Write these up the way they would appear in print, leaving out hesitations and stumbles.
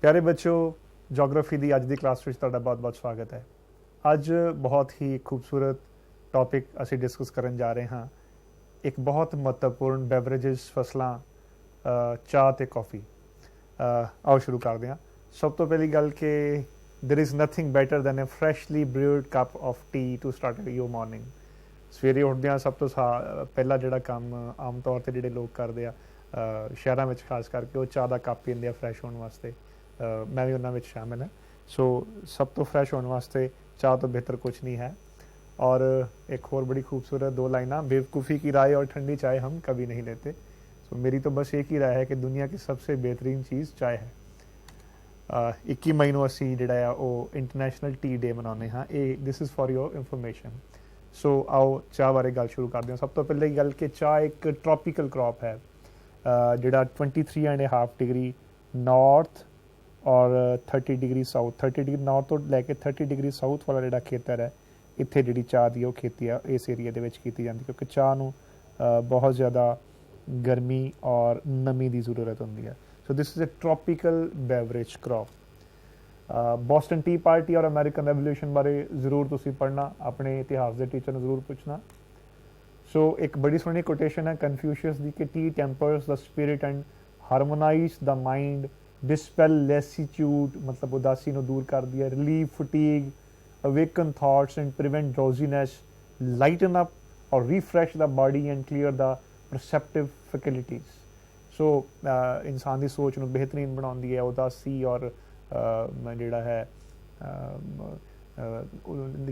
प्यारे बच्चों, जोग्राफी दी अज की क्लास में तुहाडा बहुत बहुत स्वागत है। अज बहुत ही खूबसूरत टॉपिक असी डिस्कस करन जा रहे हाँ। एक बहुत महत्वपूर्ण बेवरेजेस फसलों चाह ते कॉफ़ी। आओ शुरू करते हैं। सब तो पहली गल कि there is nothing better than a freshly brewed cup of tea to start your morning. सवेरे उठदे सब तो पहला जोड़ा काम आम तौर पर जोड़े लोग करते हैं शहरों में खास करके वो चाह का कप पीते हैं फ्रैश होने वास्ते। मैं भी उन्होंने शामिल है। सो सब तो फ्रैश होने वास्ते चाह तो बेहतर कुछ नहीं है। और एक और बड़ी खूबसूरत दो लाइना, बेवकूफ़ी की राय और ठंडी चाय हम कभी नहीं लेते। सो मेरी तो बस एक ही राय है कि दुनिया की सबसे बेहतरीन चीज़ चाय है। 21 मई को असी जोड़ा वो इंटरनेशनल टी डे मनाने हाँ। ये this is for your information. So आओ चाह बारे गल शुरू करते हैं। सब तो पहले गल कि चाह एक ट्रॉपिकल क्रॉप है जोड़ा 23.5 डिग्री नॉर्थ और 30 डिग्री साउथ, 30 डिग्री नॉर्थ तो लैके 30 डिग्री साउथ वाला जोड़ा खेतर है इत्थे जी चाह की खेती है इस एरिए की जाती, क्योंकि चाह नूं बहुत ज़्यादा गर्मी और नमी की जरूरत होंगी है। So this is a tropical beverage crop. Boston T party और अमेरिकन रेवोल्यूशन बारे जरूर तुसी पढ़ना, अपने इतिहास के टीचर ने जरूर पूछना। सो एक बड़ी सोहनी कोटेशन है कन्फ्यूशियस की कि tea tempers the spirit and harmonize the mind, dispel lassitude मतलब उदासी को दूर कर दिया, relieve fatigue, awaken thoughts and prevent drowsiness, lighten up और refresh the body and clear the perceptive faculties. So इंसान की सोच में बेहतरीन बनाती है, उदासी और जोड़ा है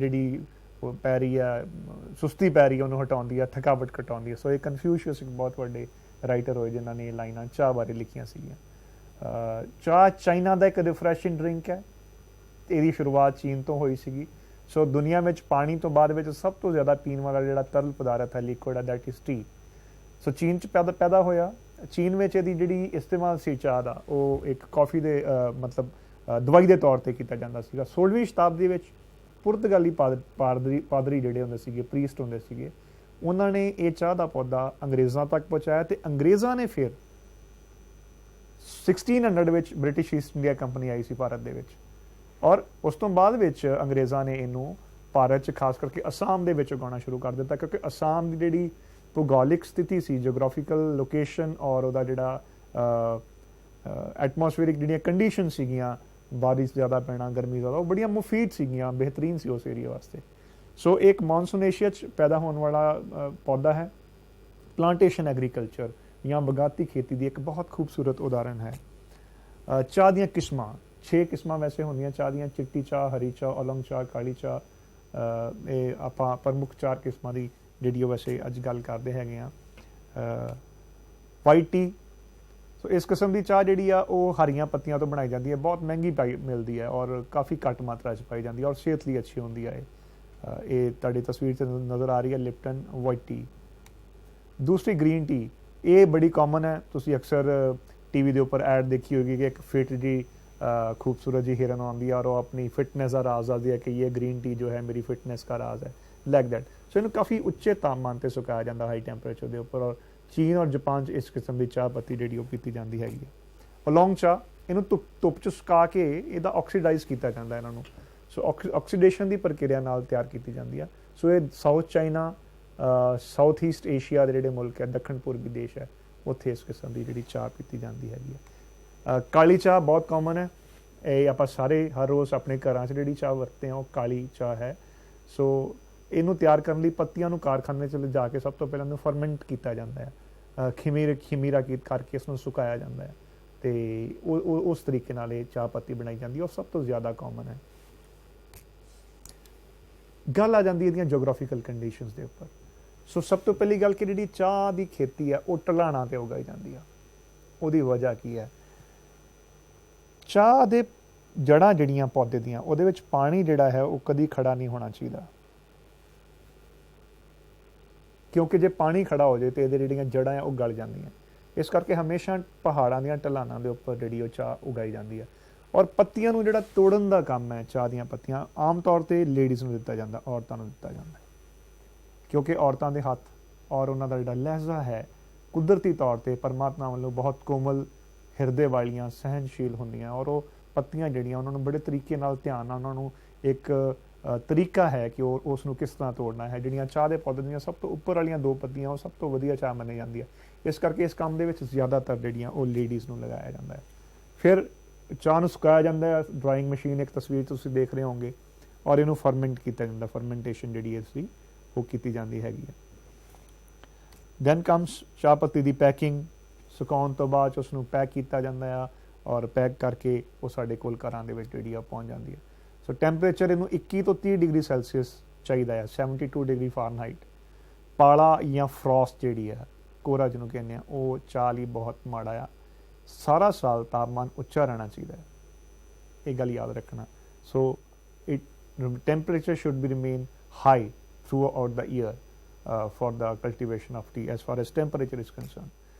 जी पै रही है सुस्ती पै रही है उन्होंने हटाती है, थकावट घटाती है। सो ये कन्फ्यूशियस एक बहुत बड़े राइटर होए जिन्होंने ये लाइना चाह बारे लिखियां सीगियां। चाह चाइना का एक रिफ्रैशिंग ड्रिंक है, इसकी शुरुआत चीन तो हुई सी। सो दुनिया में पानी तो बाद में सब तो ज़्यादा पीने वाला जो तरल पदार्थ है लिक्विड है दैट इज़ टी। सो चीन पैदा होया। चीन में जी इस्तेमाल से चाह का वो एक कॉफ़ी के मतलब दवाई के तौर पर किया जाता है। 16वीं शताब्दी में पुर्तगाली पादरी जोड़े होंगे प्रीस्ट होंगे, उन्होंने ये चाह का पौधा अंग्रेज़ों तक पहुँचाया तो अंग्रेज़ों ने फिर 1600 में ब्रिटिश ईस्ट इंडिया कंपनी आई सी भारत दे विच, और उस तो बाद अंग्रेज़ों ने इनू भारत खास करके असम के उगाना शुरू कर दिता, क्योंकि असम की जी भूगोलिक स्थिति सी, जोग्राफिकल लोकेशन और वह जोड़ा एटमोसफेरिक जी कंडीशन सीगियां, बारिश ज़्यादा पैना गर्मी ज़्यादा, वो बड़िया मुफीद सीगियां, बेहतरीन सी उस एरिया वास्ते। सो एक मानसून एशिया पैदा होने वाला पौधा है। प्लांटेशन एग्रीकल्चर या बगाती खेती की एक बहुत खूबसूरत उदाहरण है। चाह दी किस्मां 6 किस्मां वैसे होंदियां चाह दी, चिट्टी चाह, हरी चाह, ओलंग चाह, काली चाह। ये आपां प्रमुख 4 किस्मां की जी वैसे अज गल करते हैं। वाइट टी, सो इस किस्म की चाह जी हरियां पत्तियां तो बनाई जाती है, बहुत महंगी मिलती है और काफ़ी घट मात्रा पाई जाती है और सेहत लिए अच्छी होंगी है। ये तुहाडी तस्वीर से नज़र आ रही है लिप्टन वाइट टी। दूसरी ग्रीन टी, ये बड़ी कॉमन है, तुसी अक्सर टीवी के उपर ऐड देखी होगी कि एक फिट जी खूबसूरत जी हिरन आती है और वो अपनी फिटनेस का राज आती है कि ये ग्रीन टी जो है मेरी फिटनेस का राज है, लाइक दैट। सो इन्हें काफ़ी उच्चे तापमान पर सुकाया जाता हाई टैंपरेचर के उपर, और चीन और जापान इस किस्म की चाह पत्ती जी पीती जाती हैगी। ओलोंग चाह इनू धुप च सुका के इहदा ऑक्सीडाइज किया जाता है इन्हों। सो ऑक्सीडेशन की प्रक्रिया नाल तैयार की जाती है। सो ये south China, south east Asia के जोड़े मुल्क है, दक्षिण पूर्वी देश है, उत्थे इस किस्म की जी चाह पीती जाती हैगी। काली चाह बहुत कॉमन है, ये आप सारे हर रोज़ अपने घर जी चाह वरतते हैं, वो काली चाह है। सो इनू तैयार करने लिए पत्तियां कारखाने चले जाके सब तो पहले फरमेंट किया जाता है, खमीरा करके इसमें सुकाया जाता है, तो उस तरीके नाल ये चाह पत्ती बनाई जाती है और सब तो ज़्यादा कॉमन है। गल आ जाती है जोग्राफिकल कंडीशनस के उपर। सो सब तो पहली गल कि जी चाह की खेती है वो ढलाना पर उगाई जाती है। उसकी वजह की है, चाह दे जड़ा जड़ियाँ पौधे दियाँ उहदे विच पानी जिहड़ा है वो कभी खड़ा नहीं होना चाहिए, क्योंकि जे पानी खड़ा हो जाए तो ये जड़ियाँ जड़ा है वो गल जांदियां। इस करके हमेशा पहाड़ों दी ढलाना के उपर जी चाह उगाई जाती है। और पत्तियां नूं जिहड़ा तोड़न का काम है, चाह दी पत्तियां आम तौर पर लेडीज़ नूं दिता जाता, औरतों नूं दिता जाता है, क्योंकि औरतों के हत्थ और उन्होंने जिहड़ा लहजा है कुदरती तौर पर परमात्मा वालों बहुत कोमल हिरदे वालियां सहनशील होंदियां और वो ਪੱਤੀਆਂ ਜਿਹੜੀਆਂ ਉਹਨਾਂ ਨੂੰ ਬੜੇ ਤਰੀਕੇ ਨਾਲ ਧਿਆਨ ਨਾਲ ਉਹਨਾਂ ਨੂੰ ਇੱਕ ਤਰੀਕਾ ਹੈ ਕਿ ਉਹ ਉਸ ਨੂੰ ਕਿਸ ਤਰ੍ਹਾਂ ਤੋੜਨਾ ਹੈ। ਜਿਹੜੀਆਂ ਚਾਹ ਦੇ ਪੌਦੇ ਦੀਆਂ ਸਭ ਤੋਂ ਉੱਪਰ ਵਾਲੀਆਂ 2 ਪੱਤੀਆਂ ਉਹ ਸਭ ਤੋਂ ਵਧੀਆ ਚਾਹ ਮੰਨੀ ਜਾਂਦੀ ਹੈ। ਇਸ ਕਰਕੇ ਇਸ ਕੰਮ ਦੇ ਵਿੱਚ ਜ਼ਿਆਦਾਤਰ ਜਿਹੜੀਆਂ ਉਹ ਲੇਡੀਜ਼ ਨੂੰ ਲਗਾਇਆ ਜਾਂਦਾ ਹੈ। ਫਿਰ ਚਾਹ ਨੂੰ ਸੁਕਾਇਆ ਜਾਂਦਾ ਹੈ, ਡਰਾਇੰਗ ਮਸ਼ੀਨ ਇੱਕ ਤਸਵੀਰ ਤੁਸੀਂ ਦੇਖ ਰਹੇ ਹੋਗੇ, ਔਰ ਇਹਨੂੰ ਫਰਮੈਂਟ ਕੀਤਾ ਜਾਂਦਾ, ਫਰਮੈਂਟੇਸ਼ਨ ਜਿਹੜੀ ਇਸ ਦੀ ਉਹ ਕੀਤੀ ਜਾਂਦੀ ਹੈਗੀ ਹੈ। ਦੈਨ ਕਮਸ ਚਾਹ ਪੱਤੀ ਦੀ ਪੈਕਿੰਗ। ਸੁਕਾਉਣ ਤੋਂ ਬਾਅਦ ਉਸ ਨੂੰ ਪੈਕ ਕੀਤਾ ਜਾਂਦਾ ਆ ਔਰ ਪੈਕ ਕਰਕੇ ਉਹ ਸਾਡੇ ਕੋਲ ਘਰਾਂ ਦੇ ਵਿੱਚ ਜਿਹੜੀ ਆ ਪਹੁੰਚ ਜਾਂਦੀ ਹੈ। ਸੋ ਟੈਂਪਰੇਚਰ ਇਹਨੂੰ 21 ਤੋਂ 30 ਡਿਗਰੀ ਸੈਲਸੀਅਸ ਚਾਹੀਦਾ ਹੈ, 72 ਡਿਗਰੀ ਫਾਰਨਹਾਈਟ। ਪਾਲਾ ਜਾਂ ਫਰੋਸਟ ਜਿਹੜੀ ਹੈ, ਕੋਰਾ ਜਿਹਨੂੰ ਕਹਿੰਦੇ ਆ, ਉਹ ਚਾਹ ਲਈ ਬਹੁਤ ਮਾੜਾ ਆ। ਸਾਰਾ ਸਾਲ ਤਾਪਮਾਨ ਉੱਚਾ ਰਹਿਣਾ ਚਾਹੀਦਾ ਹੈ, ਇਹ ਗੱਲ ਯਾਦ ਰੱਖਣਾ। ਸੋ temperature should be remain high throughout the year for the cultivation of tea as far as temperature is concerned.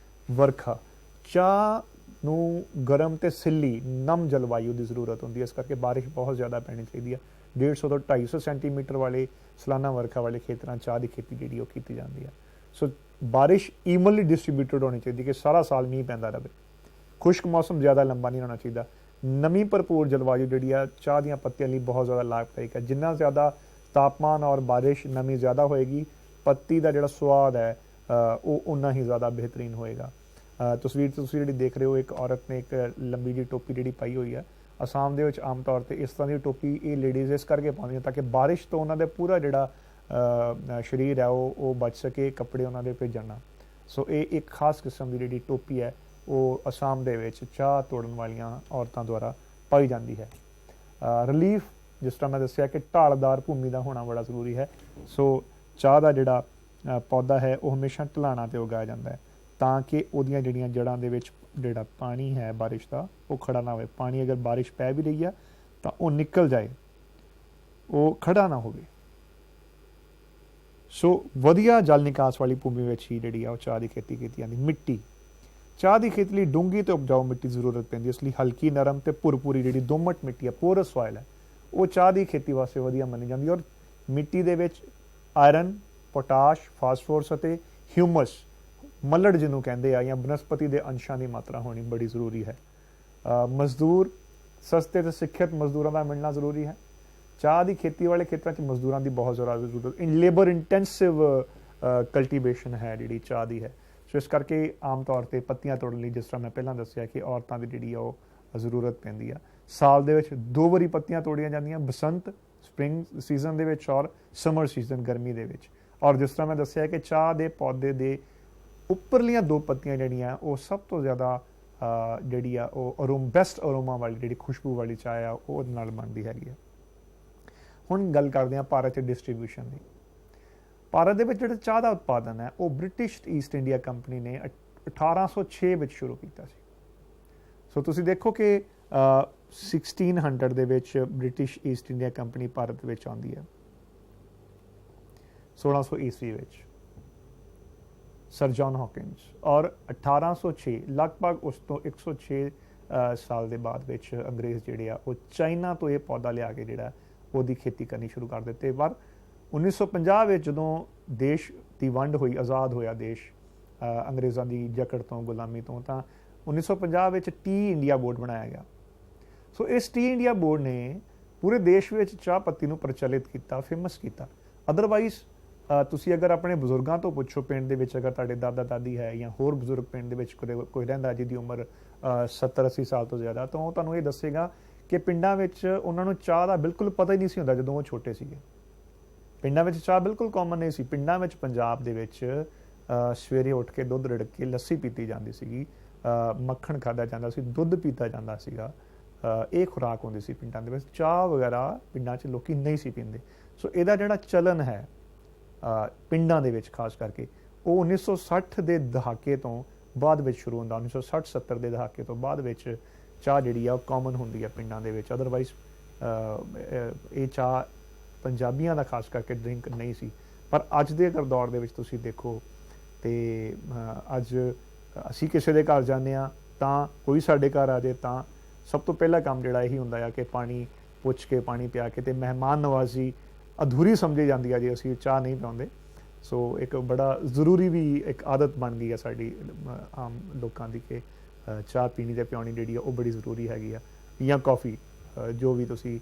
ਵਰਖਾ, ਚਾਹ ਨੂੰ ਗਰਮ ਤੇ ਸਿੱਲੀ ਨਮ ਜਲਵਾਯੂ ਦੀ ਜ਼ਰੂਰਤ ਹੁੰਦੀ ਹੈ, ਇਸ ਕਰਕੇ ਬਾਰਿਸ਼ ਬਹੁਤ ਜ਼ਿਆਦਾ ਪੈਣੀ ਚਾਹੀਦੀ ਹੈ। 150 ਤੋਂ 250 ਸੈਂਟੀਮੀਟਰ ਵਾਲੇ ਸਾਲਾਨਾ ਵਰਖਾ ਵਾਲੇ ਖੇਤਰਾਂ ਚਾਹ ਦੀ ਖੇਤੀ ਜਿਹੜੀ ਉਹ ਕੀਤੀ ਜਾਂਦੀ ਹੈ। ਸੋ ਬਾਰਿਸ਼ ਈਵਨਲੀ ਡਿਸਟ੍ਰੀਬਿਊਟਡ ਹੋਣੀ ਚਾਹੀਦੀ ਕਿ ਸਾਰਾ ਸਾਲ ਮੀਂਹ ਪੈਂਦਾ ਰਹੇ। ਖੁਸ਼ਕ ਮੌਸਮ ਜ਼ਿਆਦਾ ਲੰਬਾ ਨਹੀਂ ਹੋਣਾ ਚਾਹੀਦਾ। ਨਮੀ ਭਰਪੂਰ ਜਲਵਾਯੂ ਜਿਹੜੀ ਆ ਚਾਹ ਦੀਆਂ ਪੱਤੀਆਂ ਲਈ ਬਹੁਤ ਜ਼ਿਆਦਾ ਲਾਭਦਾਇਕ ਹੈ। ਜਿੰਨਾ ਜ਼ਿਆਦਾ ਤਾਪਮਾਨ ਔਰ ਬਾਰਿਸ਼ ਨਮੀ ਜ਼ਿਆਦਾ ਹੋਏਗੀ, ਪੱਤੀ ਦਾ ਜਿਹੜਾ ਸਵਾਦ ਹੈ ਉਹ ਉਨਾ ਹੀ ਜ਼ਿਆਦਾ ਬਿਹਤਰੀਨ ਹੋਏਗਾ। ਤਸਵੀਰ ਤੁਸੀਂ ਜਿਹੜੀ ਦੇਖ ਰਹੇ ਹੋ, ਇੱਕ ਔਰਤ ਨੇ ਇੱਕ ਲੰਬੀ ਜਿਹੀ ਟੋਪੀ ਜਿਹੜੀ ਪਾਈ ਹੋਈ ਹੈ। ਅਸਾਮ ਦੇ ਵਿੱਚ ਆਮ ਤੌਰ 'ਤੇ ਇਸ ਤਰ੍ਹਾਂ ਦੀ ਟੋਪੀ ਇਹ ਲੇਡੀਜ਼ ਇਸ ਕਰਕੇ ਪਾਉਂਦੀਆਂ ਤਾਂ ਕਿ ਬਾਰਿਸ਼ ਤੋਂ ਉਹਨਾਂ ਦੇ ਪੂਰਾ ਜਿਹੜਾ ਸਰੀਰ ਹੈ ਉਹ ਬਚ ਸਕੇ, ਕੱਪੜੇ ਉਹਨਾਂ ਦੇ ਭਿੱਜਣ ਨਾ। ਸੋ ਇਹ ਇੱਕ ਖਾਸ ਕਿਸਮ ਦੀ ਜਿਹੜੀ ਟੋਪੀ ਹੈ ਉਹ ਅਸਾਮ ਦੇ ਵਿੱਚ ਚਾਹ ਤੋੜਨ ਵਾਲੀਆਂ ਔਰਤਾਂ ਦੁਆਰਾ ਪਾਈ ਜਾਂਦੀ ਹੈ। ਰਿਲੀਫ, ਜਿਸ ਤਰ੍ਹਾਂ ਮੈਂ ਦੱਸਿਆ ਕਿ ਢਾਲਦਾਰ ਭੂਮੀ ਦਾ ਹੋਣਾ ਬੜਾ ਜ਼ਰੂਰੀ ਹੈ। ਸੋ ਚਾਹ ਦਾ ਜਿਹੜਾ ਪੌਦਾ ਹੈ ਉਹ ਹਮੇਸ਼ਾ ਢਲਾਣਾਂ 'ਤੇ ਉਗਾਇਆ ਜਾਂਦਾ ਹੈ ਤਾਂ ਕਿ ਉਹਦੀਆਂ ਜਿਹੜੀਆਂ ਜੜ੍ਹਾਂ ਦੇ ਵਿੱਚ ਜਿਹੜਾ ਪਾਣੀ ਹੈ ਬਾਰਿਸ਼ ਦਾ ਉਹ ਖੜਾ ਨਾ ਹੋਵੇ। ਪਾਣੀ ਅਗਰ ਬਾਰਿਸ਼ ਪੈ ਵੀ ਰਹੀ ਹੈ ਤਾਂ ਉਹ ਨਿਕਲ ਜਾਏ, ਉਹ ਖੜਾ ਨਾ ਹੋਵੇ। ਸੋ ਵਧੀਆ ਜਲ ਨਿਕਾਸ ਵਾਲੀ ਭੂਮੀ ਵਿੱਚ ਹੀ ਜਿਹੜੀ ਆ ਉਹ ਚਾਹ ਦੀ ਖੇਤੀ ਕੀਤੀ ਜਾਂਦੀ। ਮਿੱਟੀ, ਚਾਹ ਦੀ ਖੇਤੀ ਲਈ ਡੂੰਘੀ ਤੇ ਉਪਜਾਊ ਮਿੱਟੀ ਜ਼ਰੂਰਤ ਪੈਂਦੀ, ਇਸ ਲਈ ਹਲਕੀ, ਨਰਮ ਤੇ ਭੁਰਭੁਰੀ ਜਿਹੜੀ ਦੋਮਟ ਮਿੱਟੀ ਹੈ, ਪੋਰਸ ਸੋਇਲ ਹੈ, ਉਹ ਚਾਹ ਦੀ ਖੇਤੀ ਵਾਸਤੇ ਵਧੀਆ ਮੰਨੀ ਜਾਂਦੀ। ਔਰ ਮਿੱਟੀ ਦੇ ਵਿੱਚ ਆਇਰਨ, ਪੋਟਾਸ਼, ਫਾਸਫੋਰਸ ਅਤੇ ਹਿਊਮਸ, ਮੱਲੜ ਜਿਹਨੂੰ ਕਹਿੰਦੇ ਆ, ਜਾਂ ਬਨਸਪਤੀ ਦੇ ਅੰਸ਼ਾਂ ਦੀ ਮਾਤਰਾ ਹੋਣੀ ਬੜੀ ਜ਼ਰੂਰੀ ਹੈ। ਮਜ਼ਦੂਰ, ਸਸਤੇ ਤੇ ਸਿੱਖਿਅਤ ਮਜ਼ਦੂਰਾਂ ਦਾ ਮਿਲਣਾ ਜ਼ਰੂਰੀ ਹੈ। ਚਾਹ ਦੀ ਖੇਤੀ ਵਾਲੇ ਖੇਤਰਾਂ 'ਚ ਮਜ਼ਦੂਰਾਂ ਦੀ ਬਹੁਤ ਜ਼ਿਆਦਾ ਜ਼ਰੂਰਤ, ਲੇਬਰ ਇੰਟੈਂਸਿਵ ਕਲਟੀਵੇਸ਼ਨ ਹੈ ਜਿਹੜੀ ਚਾਹ ਦੀ ਹੈ। ਸੋ ਇਸ ਕਰਕੇ ਆਮ ਤੌਰ 'ਤੇ ਪੱਤੀਆਂ ਤੋੜਨ ਲਈ, ਜਿਸ ਤਰ੍ਹਾਂ ਮੈਂ ਪਹਿਲਾਂ ਦੱਸਿਆ ਕਿ ਔਰਤਾਂ ਦੀ ਜਿਹੜੀ ਆ ਉਹ ਜ਼ਰੂਰਤ ਪੈਂਦੀ ਆ। ਸਾਲ ਦੇ ਵਿੱਚ 2 ਵਾਰੀ ਪੱਤੀਆਂ ਤੋੜੀਆਂ ਜਾਂਦੀਆਂ, ਬਸੰਤ ਸਪ੍ਰਿੰਗ ਸੀਜ਼ਨ ਦੇ ਵਿੱਚ ਔਰ ਸਮਰ ਸੀਜ਼ਨ ਗਰਮੀ ਦੇ ਵਿੱਚ। ਔਰ ਜਿਸ ਤਰ੍ਹਾਂ ਮੈਂ ਦੱਸਿਆ ਕਿ ਚਾਹ ਦੇ ਪੌਦੇ ਦੇ ਉੱਪਰਲੀਆਂ 2 ਪੱਤੀਆਂ ਜਿਹੜੀਆਂ ਉਹ ਸਭ ਤੋਂ ਜ਼ਿਆਦਾ ਜਿਹੜੀ ਆ ਉਹ ਬੈਸਟ ਅਰੋਮਾ ਵਾਲੀ ਜਿਹੜੀ ਖੁਸ਼ਬੂ ਵਾਲੀ ਚਾਹ ਆ ਉਹ ਉਹਦੇ ਨਾਲ ਬਣਦੀ ਹੈਗੀ ਆ। ਹੁਣ ਗੱਲ ਕਰਦੇ ਹਾਂ ਭਾਰਤ 'ਚ ਡਿਸਟ੍ਰੀਬਿਊਸ਼ਨ ਦੀ। ਭਾਰਤ ਦੇ ਵਿੱਚ ਜਿਹੜਾ ਚਾਹ ਦਾ ਉਤਪਾਦਨ ਹੈ ਉਹ ਬ੍ਰਿਟਿਸ਼ ਈਸਟ ਇੰਡੀਆ ਕੰਪਨੀ ਨੇ 1806 ਵਿੱਚ ਸ਼ੁਰੂ ਕੀਤਾ ਸੀ। ਸੋ ਤੁਸੀਂ ਦੇਖੋ ਕਿ 1600 ਦੇ ਵਿੱਚ British East India company Bharat ਵਿੱਚ ਆਉਂਦੀ ਹੈ। 1600 ਈਸਵੀ ਵਿੱਚ ਸਰ ਜੌਨ ਹੌਕਿੰਸ, ਔਰ 1806 ਲਗਭਗ ਉਸ ਤੋਂ 106 ਸਾਲ ਦੇ ਬਾਅਦ ਵਿੱਚ ਅੰਗਰੇਜ਼ ਜਿਹੜੇ ਆ ਉਹ ਚਾਈਨਾ ਤੋਂ ਇਹ ਪੌਦਾ ਲਿਆ ਕੇ ਜਿਹੜਾ ਉਹਦੀ ਖੇਤੀ ਕਰਨੀ ਸ਼ੁਰੂ ਕਰ ਦਿੱਤੇ। ਪਰ 1950 ਵਿੱਚ ਜਦੋਂ ਦੇਸ਼ ਦੀ ਵੰਡ ਹੋਈ, ਆਜ਼ਾਦ ਹੋਇਆ ਦੇਸ਼ ਅੰਗਰੇਜ਼ਾਂ ਦੀ ਜਕੜ ਤੋਂ, ਗੁਲਾਮੀ ਤੋਂ, ਤਾਂ 1950 ਵਿੱਚ ਟੀ ਇੰਡੀਆ ਬੋਰਡ ਬਣਾਇਆ ਗਿਆ। ਸੋ ਇਸ ਟੀ ਇੰਡੀਆ ਬੋਰਡ ਨੇ ਪੂਰੇ ਦੇਸ਼ ਵਿੱਚ ਚਾਹ ਪੱਤੀ ਨੂੰ ਪ੍ਰਚਲਿਤ ਕੀਤਾ, ਫੇਮਸ ਕੀਤਾ। ਅਦਰਵਾਈਜ਼ ਤੁਸੀਂ ਅਗਰ ਆਪਣੇ ਬਜ਼ੁਰਗਾਂ ਤੋਂ ਪੁੱਛੋ ਪਿੰਡ ਦੇ ਵਿੱਚ, ਅਗਰ ਤੁਹਾਡੇ ਦਾਦਾ ਦਾਦੀ ਹੈ ਜਾਂ ਹੋਰ ਬਜ਼ੁਰਗ ਪਿੰਡ ਦੇ ਵਿੱਚ ਕੋਈ ਰਹਿੰਦਾ ਜਿਹਦੀ ਉਮਰ 70-80 ਸਾਲ ਤੋਂ ਜ਼ਿਆਦਾ, ਤਾਂ ਉਹ ਤੁਹਾਨੂੰ ਇਹ ਦੱਸੇਗਾ ਕਿ ਪਿੰਡਾਂ ਵਿੱਚ ਉਹਨਾਂ ਨੂੰ ਚਾਹ ਦਾ ਬਿਲਕੁਲ ਪਤਾ ਹੀ ਨਹੀਂ ਸੀ ਹੁੰਦਾ ਜਦੋਂ ਉਹ ਛੋਟੇ ਸੀਗੇ। ਪਿੰਡਾਂ ਵਿੱਚ ਚਾਹ ਬਿਲਕੁਲ ਕਾਮਨ ਨਹੀਂ ਸੀ। ਪਿੰਡਾਂ ਵਿੱਚ, ਪੰਜਾਬ ਦੇ ਵਿੱਚ ਸਵੇਰੇ ਉੱਠ ਕੇ ਦੁੱਧ ਰਿੜਕ ਕੇ ਲੱਸੀ ਪੀਤੀ ਜਾਂਦੀ ਸੀਗੀ, ਮੱਖਣ ਖਾਧਾ ਜਾਂਦਾ ਸੀ, ਦੁੱਧ ਪੀਤਾ ਜਾਂਦਾ ਸੀਗਾ। ਇਹ ਖੁਰਾਕ ਹੁੰਦੀ ਸੀ ਪਿੰਡਾਂ ਦੇ ਵਿੱਚ। ਚਾਹ ਵਗੈਰਾ ਪਿੰਡਾਂ 'ਚ ਲੋਕੀ ਨਹੀਂ ਸੀ ਪੀਂਦੇ। ਸੋ ਇਹਦਾ ਜਿਹੜਾ ਚਲਨ ਹੈ ਪਿੰਡਾਂ ਦੇ ਵਿੱਚ ਖਾਸ ਕਰਕੇ, ਉਹ 1960 ਦੇ ਦਹਾਕੇ ਤੋਂ ਬਾਅਦ ਵਿੱਚ ਸ਼ੁਰੂ ਹੁੰਦਾ। 1960-70 ਦੇ ਦਹਾਕੇ ਤੋਂ ਬਾਅਦ ਵਿੱਚ ਚਾਹ ਜਿਹੜੀ ਆ ਉਹ ਕਾਮਨ ਹੁੰਦੀ ਹੈ ਪਿੰਡਾਂ ਦੇ ਵਿੱਚ। ਅਦਰਵਾਈਜ਼ ਇਹ ਚਾਹ ਪੰਜਾਬੀਆਂ ਦਾ ਖਾਸ ਕਰਕੇ ਡਰਿੰਕ ਨਹੀਂ ਸੀ। ਪਰ ਅੱਜ ਦੇ ਅਗਰ ਦੌਰ ਦੇ ਵਿੱਚ ਤੁਸੀਂ ਦੇਖੋ ਤੇ ਅੱਜ ਅਸੀਂ ਕਿਸੇ ਦੇ ਘਰ ਜਾਂਦੇ ਹਾਂ ਤਾਂ ਕੋਈ ਸਾਡੇ ਘਰ ਆ ਜਾਏ ਤਾਂ ਸਭ ਤੋਂ ਪਹਿਲਾ ਕੰਮ ਜਿਹੜਾ ਇਹੀ ਹੁੰਦਾ ਆ ਕਿ ਪਾਣੀ ਪੁੱਛ ਕੇ, ਪਾਣੀ ਪਿਆ ਕੇ, ਤੇ ਮਹਿਮਾਨ ਨਵਾਜ਼ੀ ਅਧੂਰੀ ਸਮਝੀ ਜਾਂਦੀ ਆ ਜੇ ਅਸੀਂ ਚਾਹ ਨਹੀਂ ਪਿਆਉਂਦੇ। ਸੋ ਇੱਕ ਬੜਾ ਜ਼ਰੂਰੀ ਵੀ ਇੱਕ ਆਦਤ ਬਣ ਗਈ ਆ ਸਾਡੀ ਆਮ ਲੋਕਾਂ ਦੀ ਕਿ ਚਾਹ ਪੀਣੀ ਤੇ ਪਿਆਉਣੀ ਜਿਹੜੀ ਆ ਉਹ ਬੜੀ ਜ਼ਰੂਰੀ ਹੈਗੀ ਆ। ਜਾਂ ਕੌਫੀ, ਜੋ ਵੀ ਤੁਸੀਂ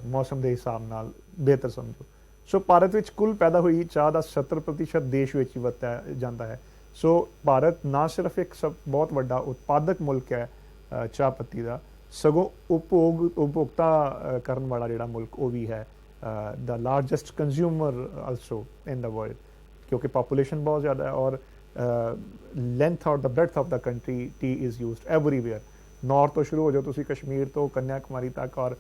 ਮੌਸਮ ਦੇ ਹਿਸਾਬ ਨਾਲ ਬਿਹਤਰ ਸਮਝੋ। ਸੋ ਭਾਰਤ ਵਿੱਚ ਕੁੱਲ ਪੈਦਾ ਹੋਈ ਚਾਹ ਦਾ 70% ਦੇਸ਼ ਵਿੱਚ ਹੀ ਵਰਤਿਆ ਜਾਂਦਾ ਹੈ। ਸੋ ਭਾਰਤ ਨਾ ਸਿਰਫ ਇੱਕ ਬਹੁਤ ਵੱਡਾ ਉਤਪਾਦਕ ਮੁਲਕ ਹੈ ਚਾਹ ਪੱਤੀ ਦਾ, ਸਗੋਂ ਉਪਭੋਗਤਾ ਕਰਨ ਵਾਲਾ ਜਿਹੜਾ ਮੁਲਕ ਉਹ ਵੀ ਹੈ the largest consumer also in the world, क्योंकि पॉपुलेशन बहुत ज़्यादा है और लेंथ और the breadth of the country tea is used everywhere. North तो शुरू हो जाओ तुसी कश्मीर तो कन्याकुमारी तक और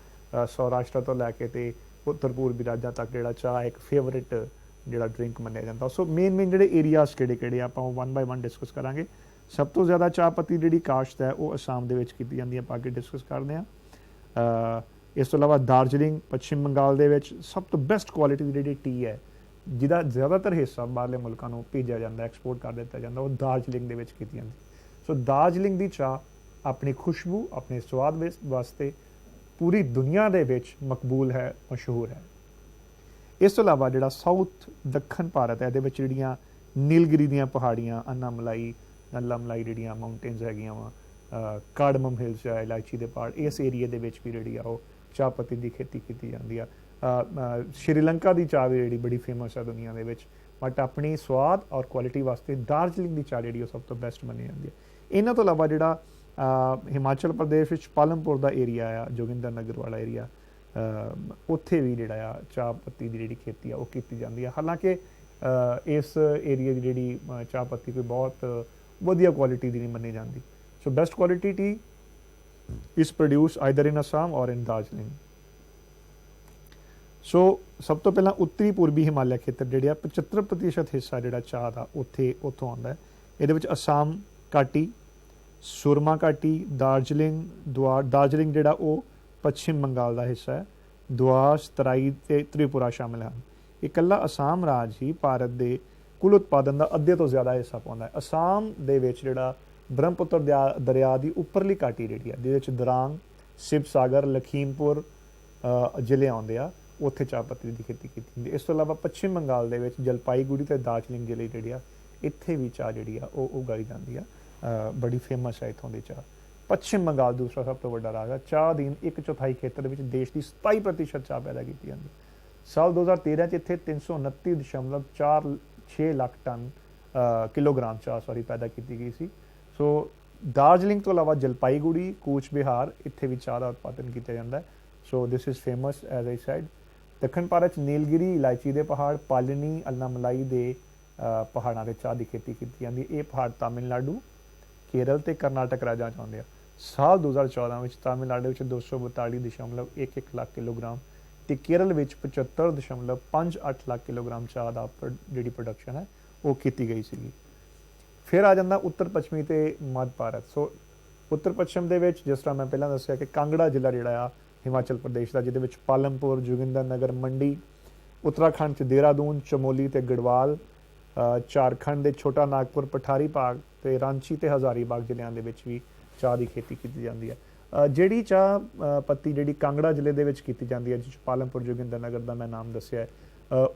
सौराष्ट्र तो लैके ते उत्तर पूर्वी राज्यां तक जिहड़ा चाह एक फेवरेट जिहड़ा ड्रिंक मन्निया जाता। सो मेन जिहड़े एरियाज किहड़े आपां वन बाय वन डिस्कस करांगे। सब तो ज़्यादा चाह पत्ती जिहड़ी काश्त है वो असम दे विच कीती जांदी है, आपां अगे डिस्कस करदे हां। इस तो इलावा दार्जिलिंग पश्चिम बंगाल दे विच सब तो बेस्ट क्वालिटी दी जिहड़ी टी है ਜਿਹਦਾ ਜ਼ਿਆਦਾਤਰ ਹਿੱਸਾ ਬਾਹਰਲੇ ਮੁਲਕਾਂ ਨੂੰ ਭੇਜਿਆ ਜਾਂਦਾ, ਐਕਸਪੋਰਟ ਕਰ ਦਿੱਤਾ ਜਾਂਦਾ, ਉਹ ਦਾਰਜਲਿੰਗ ਦੇ ਵਿੱਚ ਕੀਤੀ ਜਾਂਦੀ। ਸੋ ਦਾਰਜਲਿੰਗ ਦੀ ਚਾਹ ਆਪਣੀ ਖੁਸ਼ਬੂ, ਆਪਣੇ ਸਵਾਦ ਵਾਸਤੇ ਪੂਰੀ ਦੁਨੀਆ ਦੇ ਵਿੱਚ ਮਕਬੂਲ ਹੈ, ਮਸ਼ਹੂਰ ਹੈ। ਇਸ ਤੋਂ ਇਲਾਵਾ ਜਿਹੜਾ ਸਾਊਥ ਦੱਖਣ ਭਾਰਤ ਹੈ, ਇਹਦੇ ਵਿੱਚ ਜਿਹੜੀਆਂ ਨੀਲਗਿਰੀ ਦੀਆਂ ਪਹਾੜੀਆਂ, ਅੰਨਾਮਲਾਈ, ਨੱਲਾਮਲਾਈ ਜਿਹੜੀਆਂ ਮਾਊਂਟੇਨਸ ਹੈਗੀਆਂ ਵਾ, ਕਾਰਡਮਮ ਹਿਲਸ ਹੈ, ਇਲਾਇਚੀ ਦੇ ਪਹਾੜ, ਇਸ ਏਰੀਏ ਦੇ ਵਿੱਚ ਵੀ ਜਿਹੜੀ ਆ ਉਹ ਚਾਹ ਪੱਤੀ ਦੀ ਖੇਤੀ ਕੀਤੀ ਜਾਂਦੀ ਆ। श्रीलंका की चाह भी जी बड़ी फेमस है दुनिया के, बट अपनी स्वाद और क्वालिटी वास्ते दार्जिलिंग की चाह जी सब तो बेस्ट मनी जाती है। इन्हों तो इलावा जोड़ा हिमाचल प्रदेश पालमपुर का एरिया आ, जोगिंदर नगर वाला एरिया, उत्थे भी जोड़ा चाह पत्ती की जी खेती है वो की जाती है। हालांकि इस एरिए की जी चाह पत्ती कोई बहुत वधिया क्वालिटी की नहीं मनी जाती। So best quality T is produce either in Assam और इन दार्जिलिंग। सो सब तो पहला उत्तरी पूर्वी हिमालय खेत्र जिहड़े 75% हिस्सा जिहड़ा चाह का उत्थों आउंदा है। ये असम घाटी, सुरमा घाटी, दार्जिलिंग जिहड़ा वो पश्चिम बंगाल का हिस्सा है, द्वास, तराई ते त्रिपुरा शामिल हैं। इकल्ला असम राज ही भारत के कुल उत्पादन का अद्धे तो ज़्यादा हिस्सा पाउंदा है। असम दे विच जिहड़ा ब्रह्मपुत्र दरिया की उपरली घाटी जिहड़ी है, जिहदे विच दरांग, शिवसागर, लखीमपुर जिले आउंदे आ, उत्थे चाह पत्ती की खेती की जाती है। इस तो इलावा पश्चिम बंगाल दे विच जलपाईगुड़ी ते दार्जिलिंग जिले जिहड़ी आ, इत्थे भी चाह जिहड़ी आ वो उगाई जाती है। बड़ी फेमस है इत्थों की चाह। पश्चिम बंगाल दूसरा सब तो वड्डा राज है। चाह दी 1/4 खेतर विच देश की 27% चाह पैदा की जाती है। साल 2013 च इत्थे 329.46 लाख टन किलोग्राम चाह पैदा की गई सी। सो दार्जिलिंग तो इलावा जलपाईगुड़ी, कूच बिहार, इत्थे भी चाह का उत्पादन किया जाता है। So this is famous as I said. दक्षिण भारत नीलगिरी, इलायची के पहाड़, पालनी, अन्नामलाई के पहाड़ों से चाह की खेती की जाती है। ये पहाड़ तमिलनाडु, केरल ते कर्नाटक राज्यों च आउंदे आ। साल 2014 में तमिलनाडु 242.11 लाख किलोग्राम ते केरल में 75.58 लाख किलोग्राम चाह का जी प्रोडक्शन है वो की गई सी। फिर आ जाता उत्तर पश्चिमी ते मध्य भारत। सो उत्तर पश्चिम के जिस तरह मैं पहला दसिया कि कांगड़ा जिला जिहड़ा हिमाचल प्रदेश का, जिहदे विच पालमपुर, जोगिंदर नगर, मंडी, उत्तराखंड च देहरादून, चमोली ते गढ़वाल, झारखंड के छोटा नागपुर, पठारी भाग ते रांची ते हज़ारीबाग जिलों के भी चाह की खेती की जाती है। जिहड़ी चाह पत्ती जिहड़ी कांगड़ा जिले के की जाती है, जिस पालमपुर, जोगिंदर नगर का मैं नाम दसिया है,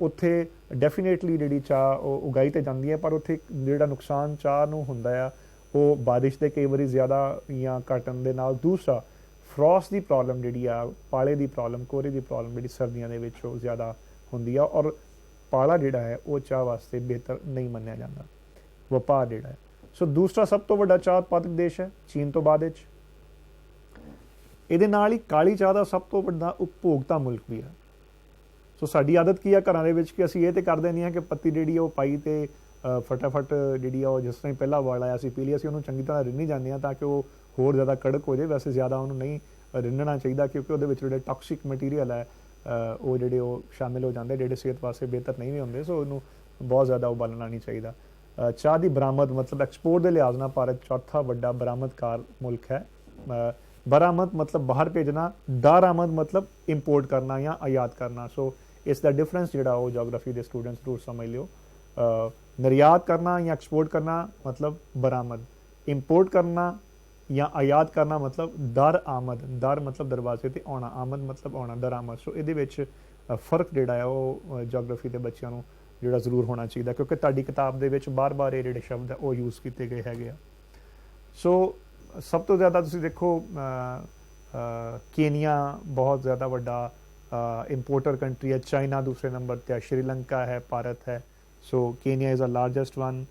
उत्थे डेफिनेटली जिहड़ी चाह उगाई तो जाती है, पर उत्थे जिहड़ा नुकसान चाह नूं हुंदा है वो बारिश के कई बारी ज़्यादा या घटन दे नाल, दूसरा फ्रॉस्ट की प्रॉब्लम जी आ, पाले की प्रॉब्लम, कोहरे की प्रॉब्लम जी सर्दियों के ज़्यादा होंगी है, और पाला जोड़ा है वो चाह वास्ते बेहतर नहीं मन्निया जाता, वपार जोड़ा है। सो दूसरा सब तो वड्डा चाह उत्पादक देश है चीन तो बाद। ये नाल ही काली चाह का सब तो वड्डा उपभोक्ता मुल्क भी है। सो साडी आदत की है घरां दे विच कि असीं ये तो करदे नहीं है कि पत्ती जी पाई तो फटाफट जी जिस तरह पहला वाल आया असीं पी लिया, असीं उहनूं चंगी तरह रिन्नी जांदे हां ताकि वो होर ज़्यादा कड़क हो जाए। वैसे ज़्यादा उन्होंने नहीं रिन्नना चाहिए क्योंकि वो जो टॉक्सिक मटीरियल है वो जोड़े शामिल हो जाते जोड़े सेहत वास्ते बेहतर नहीं भी होंगे। सो उन्होंने बहुत ज़्यादा उबालना नहीं चाहिए। चाह की बरामद मतलब एक्सपोर्ट के लिहाज नाल भारत चौथा वड्डा बरामदकार मुल्क है। बरामद मतलब बाहर भेजना, दारामद मतलब इंपोर्ट करना या आयात करना। सो इसका डिफरेंस जोड़ा वो जोग्राफी के स्टूडेंट्स जरूर समझ लियो। निर्यात करना या एक्सपोर्ट करना मतलब बरामद, इंपोर्ट करना या आयात करना मतलब दर आमद। दर मतलब दरवाजे ते आना, आमद मतलब आना, दरामद। सो ये फर्क जोड़ा है वो जोग्राफी के बच्चों को जोड़ा जरूर होना चाहिए क्योंकि तुहाडी किताब दे विच बार बार ये जोड़े शब्द है वो यूज़ किए गए हैं। सो सब तो ज़्यादा तुसीं देखो केनिया बहुत ज़्यादा वड्डा इंपोर्टर कंट्री है, चाइना दूसरे नंबर पर है, श्रीलंका है, भारत है। So Kenya is a largest one,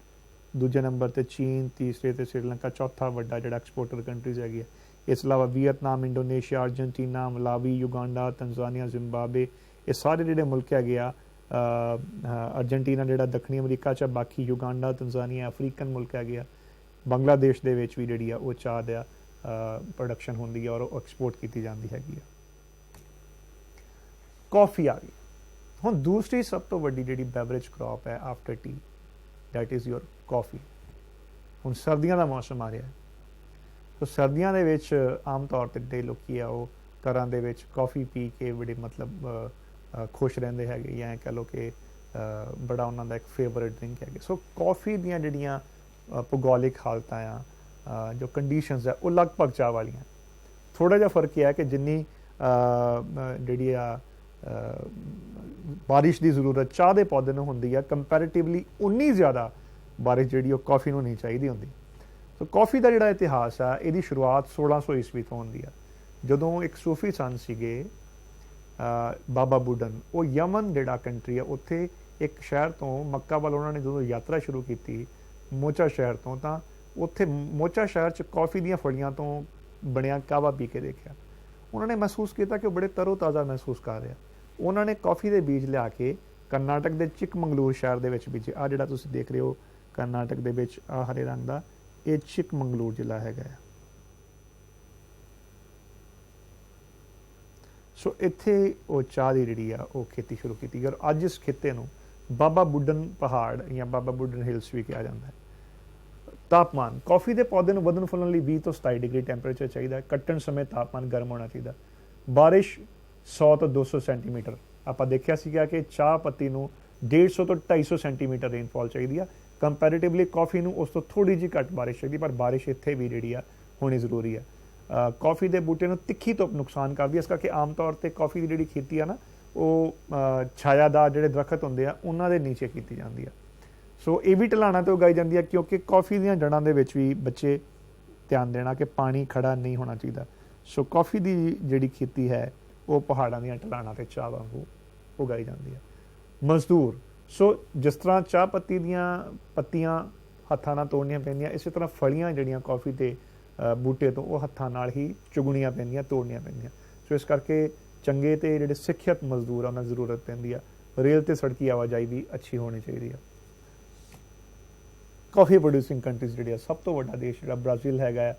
दूजे नंबर पर चीन, तीसरे ते श्रीलंका, चौथा वड्डा जिहड़ा एक्सपोर्टर कंट्रीज़ हैगी है। इस अलावा Vietnam, Indonesia, Argentina, Malawi, Uganda, Tanzania, Zimbabwe, ये सारे जिहड़े मुल्क हैगे आ। अर्जेंटीना जिहड़ा दक्षिणी अमरीका च, बाकी युगांडा, तंजानिया अफ्रीकन मुल्क हैगे आ। बांग्लादेश दे विच भी जिहड़ी आ वो चाह दा प्रोडक्शन होंदी है और एक्सपोर्ट की जाती हैगी। कॉफ़ी आ गई। हुण दूसरी सब तो वड्डी जिहड़ी बेवरेज क्रॉप है after T, that is your coffee. हुण सर्दियां दा मौसम आ रहा है, तो सर्दियां दे विच आम तौर ते जिहड़े लोकी आ वो घरां दे विच कॉफ़ी पी के बड़े मतलब खुश रहिंदे हैगे, या कह लो कि बड़ा उन्हां दा एक फेवरेट ड्रिंक है। सो कॉफ़ी दियां जिहड़ियां भूगोलिक हालतां आ, जो कंडीशनस है वो लगभग चाह वालियां। थोड़ा जिहा फर्क यह है कि जिन्नी जिहड़ी बारिश की जरूरत चाह के पौधे में होंदी है, कंपैरेटिवली उन्नी ज़्यादा बारिश जिहड़ी कॉफ़ी नूं नहीं चाहिदी होंदी। तो कॉफ़ी का जिहड़ा इतिहास है, इसकी शुरुआत 1600 ईस्वी तो होंदी है, जदों एक सूफी सन सीगे बाबा बुडन, वो यमन जिहड़ा कंट्री है उत्थे एक शहर तो मक्का वाल उन्होंने जो यात्रा शुरू की मोचा शहर तो उत्थे मोचा शहर च कॉफ़ी दी फलियां तो बनिया कावा पी के देखा। उन्होंने महसूस किया कि बड़े तरोताज़ा महसूस कर रहा। उन्होंने कॉफ़ी के बीज लिया के कर्नाटक के चिकमंगलूर शहर के बीजे, आ जिहड़ा तुसीं देख रहे हो कर्नाटक के विच आ हरे रंग का, ये चिकमंगलूर जिला हैगा। सो इत्थे वो चाह की जिहड़ी आ वो खेती शुरू की, और अज इस खिते नूं बाबा बुडन पहाड़ या बाबा बुडन हिल्स भी कहा जाता है। तापमान कॉफ़ी के पौधे में वधन फुलन लिए 20 तो 27 डिग्री टैंपरेचर चाहिए। कट्टन समय तापमान गर्म होना चाहिए। बारिश 100 तो 200 सेंटीमीटर। आप देखा सीगा कि चाह पत्ती नूं 150 तो 250 सेंटीमीटर रेनफॉल चाहिए। कंपैरेटिवली कॉफ़ी नूं उस तो थोड़ी जी घट बारिश चाहिए, पर बारिश इत्थे भी जिहड़ी आ होनी जरूरी है। कॉफ़ी के बूटे नूं तिखी धुप नुकसान करती है, इस करके आम तौर पर कॉफ़ी की जिहड़ी खेती है ना वो छायादार जिहड़े दरखत होंदे आ उन्हां दे नीचे की जाती है। सो ये भी ढलाना तो उगाई जाती है, क्योंकि कॉफ़ी दी जड़ां दे विच भी बच्चे ध्यान देना कि पानी खड़ा नहीं होना चाहिए। सो कॉफ़ी की जिहड़ी खेती है वो पहाड़ों दी ढलाना ते चाह वांगू उगाई जाती है। मजदूर, सो जिस तरह चाह पत्ती दियां पत्तियां हत्थां नाल तोड़नियां पैंदियां, इस तरह फलियां जिहड़ियां कॉफ़ी के बूटे तो वो हत्थां नाल ही चुगणियां पैंदियां, तोड़नियां पैंदियां। सो इस करके चंगे ते जिहड़े सिੱਖਿਅਤ मजदूर आ उन्हां दी जरूरत पैंदी है। रेल ते सड़की आवाजाही भी अच्छी होनी चाहिए है। कॉफ़ी प्रोड्यूसिंग कंट्रीज़ जिहड़ी सब तो वड्डा देश जिहड़ा ब्राज़ील हैगा।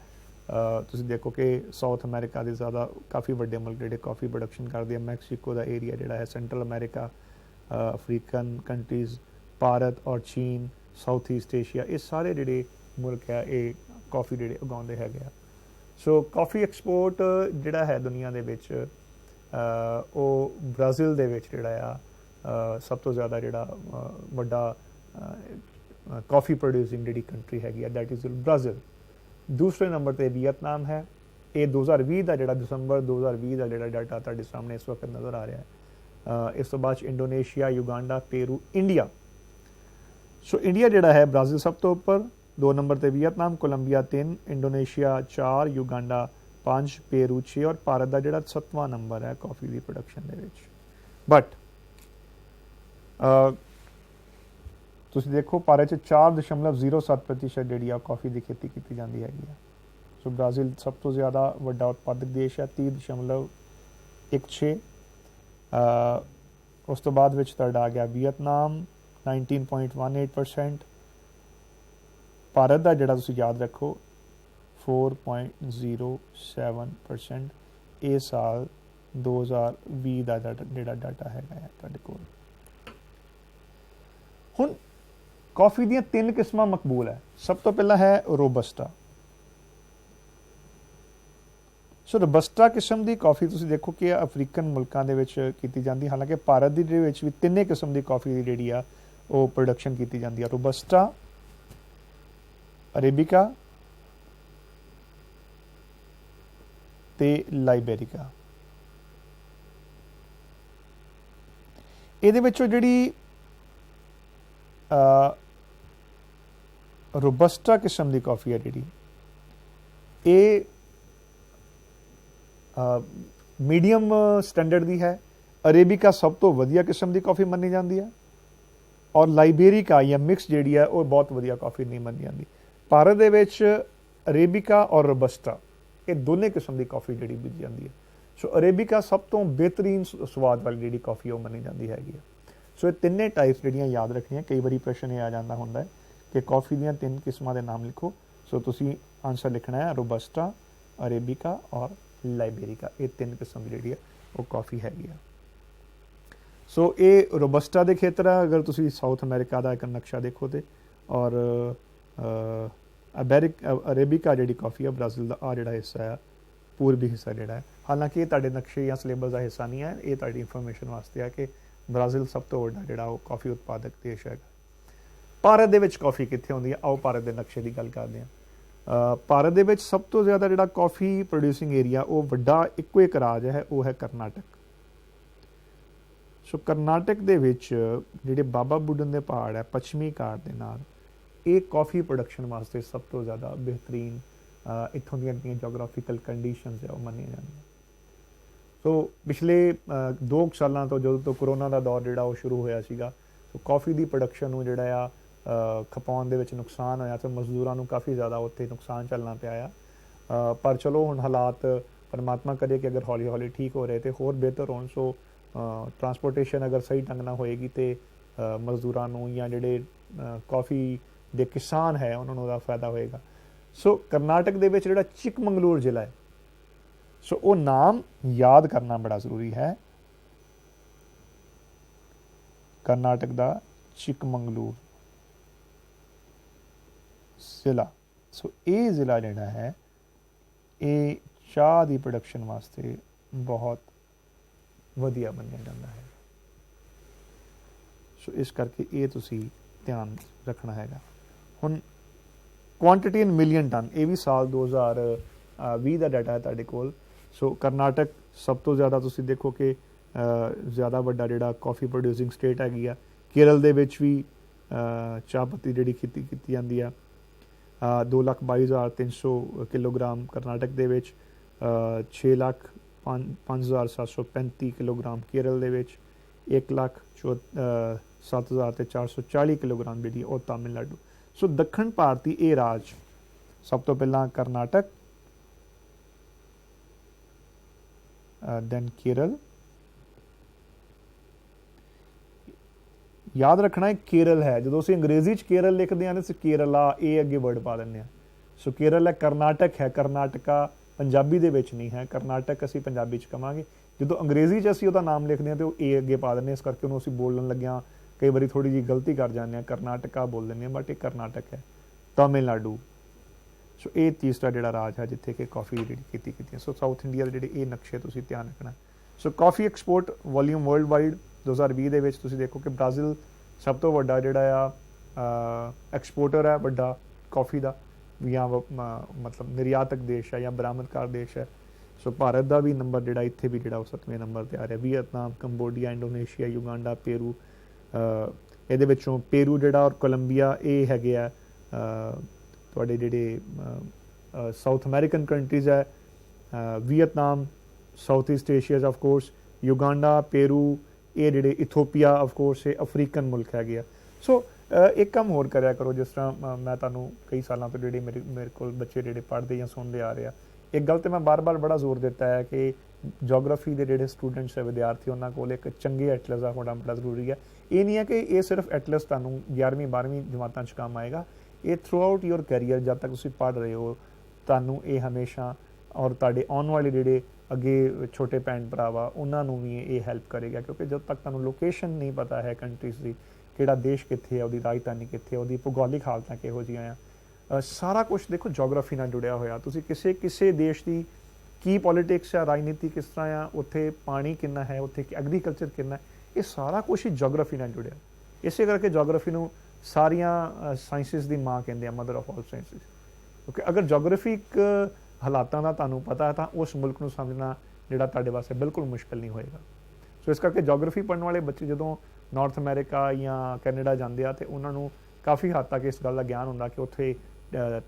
तुसीं देखो कि साउथ अमेरिका के ज़्यादा काफ़ी वड्डे मुल्क जिहड़े कॉफ़ी प्रोडक्शन करते हैं। मैक्सीको का एरिया जिहड़ा है, central America, African countries, Bharat और चीन, साउथ ईस्ट एशिया, ये सारे जिहड़े मुल्क है ये कॉफ़ी जिहड़े उगाउंदे हैगे आ। सो कॉफ़ी एक्सपोर्ट जिहड़ा है दुनिया दे विच वो ब्राज़ील दे विच जिहड़ा आ सब तो ज़्यादा जिहड़ा वड्डा कॉफ़ी प्रोड्यूसिंग जिहड़ी कंट्री हैगी है, दैट इज़ ब्राज़ील। दूसरे नंबर पर वियतनाम है। ये 2020 का जिहड़ा दिसंबर 2020 का जिहड़ा डाटा तुहाडे सामने इस वक्त नज़र आ रहा है। इस तो बाद Indonesia, Uganda, Peru, India. So India जिहड़ा है ब्राज़ील सब तो उपर, 2 नंबर पर Vietnam, Colombia 3, Indonesia 4, Uganda 5, Peru 6 और भारत का जिहड़ा 7वां नंबर है कॉफ़ी की प्रोडक्शन दे विच। बट तुसीं देखो भारत 4.07% जिहड़ी आ कॉफ़ी की खेती की जाती हैगी है। सो ब्राज़ील सब तो ज़्यादा वड्डा उत्पादक देश है, 30.16। उस तो बाद विच तुहाडा आ गया वियतनाम 19.18%। भारत का जिहड़ा तुसीं याद रखो 4.07%। ये साल 2020 का जिहड़ा डाटा हैगा तुहाडे कोल। हुण कॉफ़ी दी 3 किस्मां मकबूल है। सब तो पहला है रोबस्टा। सो रोबस्टा किस्म की कॉफ़ी तुसीं देखो कि अफ्रीकन मुल्कां दे विच कीती जांदी, हालांकि भारत दी विच भी 3 किस्म की कॉफ़ी की जिहड़ी आ वो प्रोडक्शन की जाती है। रोबस्टा, अरेबिका ते लाइबेरिका। इहदे विचों जिहड़ी रोबस्टा किस्म की कॉफ़ी है जिहड़ी ये मीडियम स्टैंडर्ड दी है। अरेबिका सब तो वधिया किस्म की कॉफ़ी मनी जाती है और लाइबेरिका या मिक्स जी है वो बहुत वधिया कॉफ़ी नहीं मनी जाती। भारत दे विच अरेबिका और रोबस्टा ये दोनों किस्म की कॉफ़ी जी बीजी जाती है। सो अरेबिका सब तो बेहतरीन स्वाद वाली जी कॉफ़ी वो मनी जाती हैगी। सो ये तिन्ने टाइप्स जी याद रखनिया। कई बार प्रश्न ये आ जाता होंगे कि कॉफ़ी दी 3 किस्मों के नाम लिखो। सो तुसी आंसर लिखना है रोबस्टा, अरेबिका और लाइबेरिका। ये 3 किस्म की जी वो कॉफ़ी हैगी। सो ये रोबस्टा के खेतर है। अगर तुसी साउथ अमेरिका का एक नक्शा देखो तो और अरेबिका जी कॉफ़ी है ब्राज़ील का आ जोड़ा हिस्सा है पूर्वी हिस्सा जोड़ा है। हालांकि ये नक्शे या सिलेबस का हिस्सा नहीं है, ये ताड़ी इंफॉर्मेशन वास्ते है कि ब्राज़ील सब तो वड्डा जिहड़ा वो कॉफ़ी उत्पादक देश है। भारत दे विच कॉफ़ी कित्थे होंदी है, आओ भारत के नक्शे की गल करते हैं। भारत दे विच सब तो ज़्यादा जिहड़ा कॉफ़ी प्रोड्यूसिंग एरिया वो वड्डा इक्को एक राज है, वो है कर्नाटक। सो कर्नाटक दे विच जिहड़े बाबा बुडन दे पहाड़ है पश्चिमी घाट दे नाल ये कॉफ़ी प्रोडक्शन वास्ते सब तो ज़्यादा बेहतरीन इत्थों दी जोग्राफिकल कंडीशनस है वो मनिया जांदियां। सो पिछले 2 सालों तो जो तो कोरोना का दौर जिहड़ा वो शुरू होया सीगा, तो कॉफ़ी की प्रोडक्शन नूं जिहड़ा आ खपाउण दे विच नुकसान होया, तो मजदूरां नूं काफ़ी ज़्यादा उत्थे नुकसान झल्लना पिया आ। पर चलो हुण हालात परमात्मा करे कि अगर हौली हौली ठीक हो रहे तो होर बेहतर होण। सो ट्रांसपोर्टेशन अगर सही ढंग नाल होएगी तो मजदूरां नूं या जिहड़े कॉफ़ी दे किसान है उन्होंने उहदा फायदा होएगा। सो कर्नाटक दे विच जिहड़ा चिकमंगलूर जिला है, सो वो नाम याद करना बड़ा जरूरी है। कर्नाटक दा चिकमंगलूर जिला। सो ये जिला जिहड़ा है ये चाह की प्रोडक्शन वास्ते बहुत वधिया मन्निया जाता है। सो इस करके ये तुसी ध्यान रखना हैगा। हुण क्वांटिटी इन मिलियन टन, ये भी साल 2020 का डाटा है तुहाडे कोल। सो कर्नाटक सब तो ज़्यादा तुसी देखो कि ज़्यादा वड्डा जिहड़ा कॉफ़ी प्रोड्यूसिंग स्टेट हैगी आ। केरल दे विच भी चाह पत्ती जिहड़ी खेती कीती जांदी आ। 2,22,300 किलोग्राम कर्नाटक दे विच, 6,05,735 किलोग्राम केरल दे विच, 1,07,440 किलोग्राम जी और तमिलनाडु। सो दक्षिण भारती ये राज सब तो पहला कर्नाटक, दैन केरल। याद रखना है केरल है, जो असीं अंग्रेजी च केरल लिखते हैं तो केरला ये अगे वर्ड पा देंगे। सो केरल है, कर्नाटक है, कर्नाटका पंजाबी दे विच नहीं है, कर्नाटक असीं पंजाबी च कहांगे। जो अंग्रेजी च असीं उहदा नाम लिखते हैं तो ए अगे पा देंगे, इस करके उन्होंने असीं बोलन लग्गियां कई बार थोड़ी जी गलती कर जाते हैं, कर्नाटका बोल देंगे, बट ये कर्नाटक है। तमिलनाडु। सो ये तीसरा जिहड़ा राज है जिथे कि कॉफ़ी की खेती की। सो साउथ इंडिया के जिहड़े ये नक्शे तुसीं ध्यान रखना। So coffee export volume world wide 2020 दे विच तुसीं देखो कि ब्राज़ील सब तो वड्डा जिहड़ा एक्सपोर्टर है वड्डा कॉफ़ी का, या मतलब निर्यातक देश है या बरामदकार देश है। सो भारत का भी नंबर जिहड़ा इत्थे भी जिहड़ा 7वें नंबर ते आ रहा। Vietnam, Cambodia, Indonesia, Uganda, Peru. ਇਹਦੇ ਵਿੱਚੋਂ पेरू जिहड़ा और कोलंबिया ये हैगे आ तुहाडे जिहड़े साउथ अमेरिकन कंट्रीज़ है। Vietnam south east Asia of course, Uganda, Peru, ये जिहड़े इथोपिया ऑफ कोर्स ये अफ्रीकन मुल्क हैगे आ। सो एक काम होर करिया करो, जिस तरह मैं तुहानूं कई सालों तो जिहड़े मेरे कोल बच्चे जिहड़े पढ़ते या सुनते आ रहे हैं, एक गल तो मैं बार बार बड़ा जोर दिता है कि जोग्राफी के जिहड़े स्टूडेंट्स है विद्यार्थी उन्होंने कोल एक चंगे एटलस का होना बड़ा जरूरी है। ये नहीं है कि ये सिर्फ एटलस तुहानूं 11वीं 12वीं जमातां च काम आएगा, ये थ्रू आउट योर कैरियर जब तक तुसीं पढ़ रहे हो तुहानूं ये हमेशा और तुहाडे आने वाले जिहड़े अगे छोटे भैन भरा वा उन्होंने भी ये हेल्प करेगा। क्योंकि जब तक तुहानूं लोकेशन नहीं पता है कंट्रीज़ की, किहड़ा देश कित्थे है, उहदी राजधानी कित्थे है, उहदी भूगोलिक हालतां किहो जिहियां आ, सारा कुछ देखो जोग्राफी नाल जुड़िया होया। तुसीं किसे देश की की पॉलिटिक्स है, राजनीति किस तरह आ, उत्थे पानी कितना है, उत्थे एग्रीकल्चर कितना है, ये सारा कुछ ही जोग्राफी नाल जुड़िया। इसे करके जोग्राफी नूं सारियां साइंसिस दी मां कहंदे आ, मदर ऑफ ऑल साइंसिस। क्योंकि अगर जोग्राफिक हालातां दा तुहानूं पता है तो उस मुल्क नूं समझना जिहड़ा तुहाडे वास्ते बिल्कुल मुश्किल नहीं होएगा। सो इस करके जोग्राफी पढ़ने वाले बच्चे जदों नॉर्थ अमेरिका या कैनेडा जाते हैं तो उन्होंने काफ़ी हद तक इस गल का ज्ञान होंदा कि उत्थे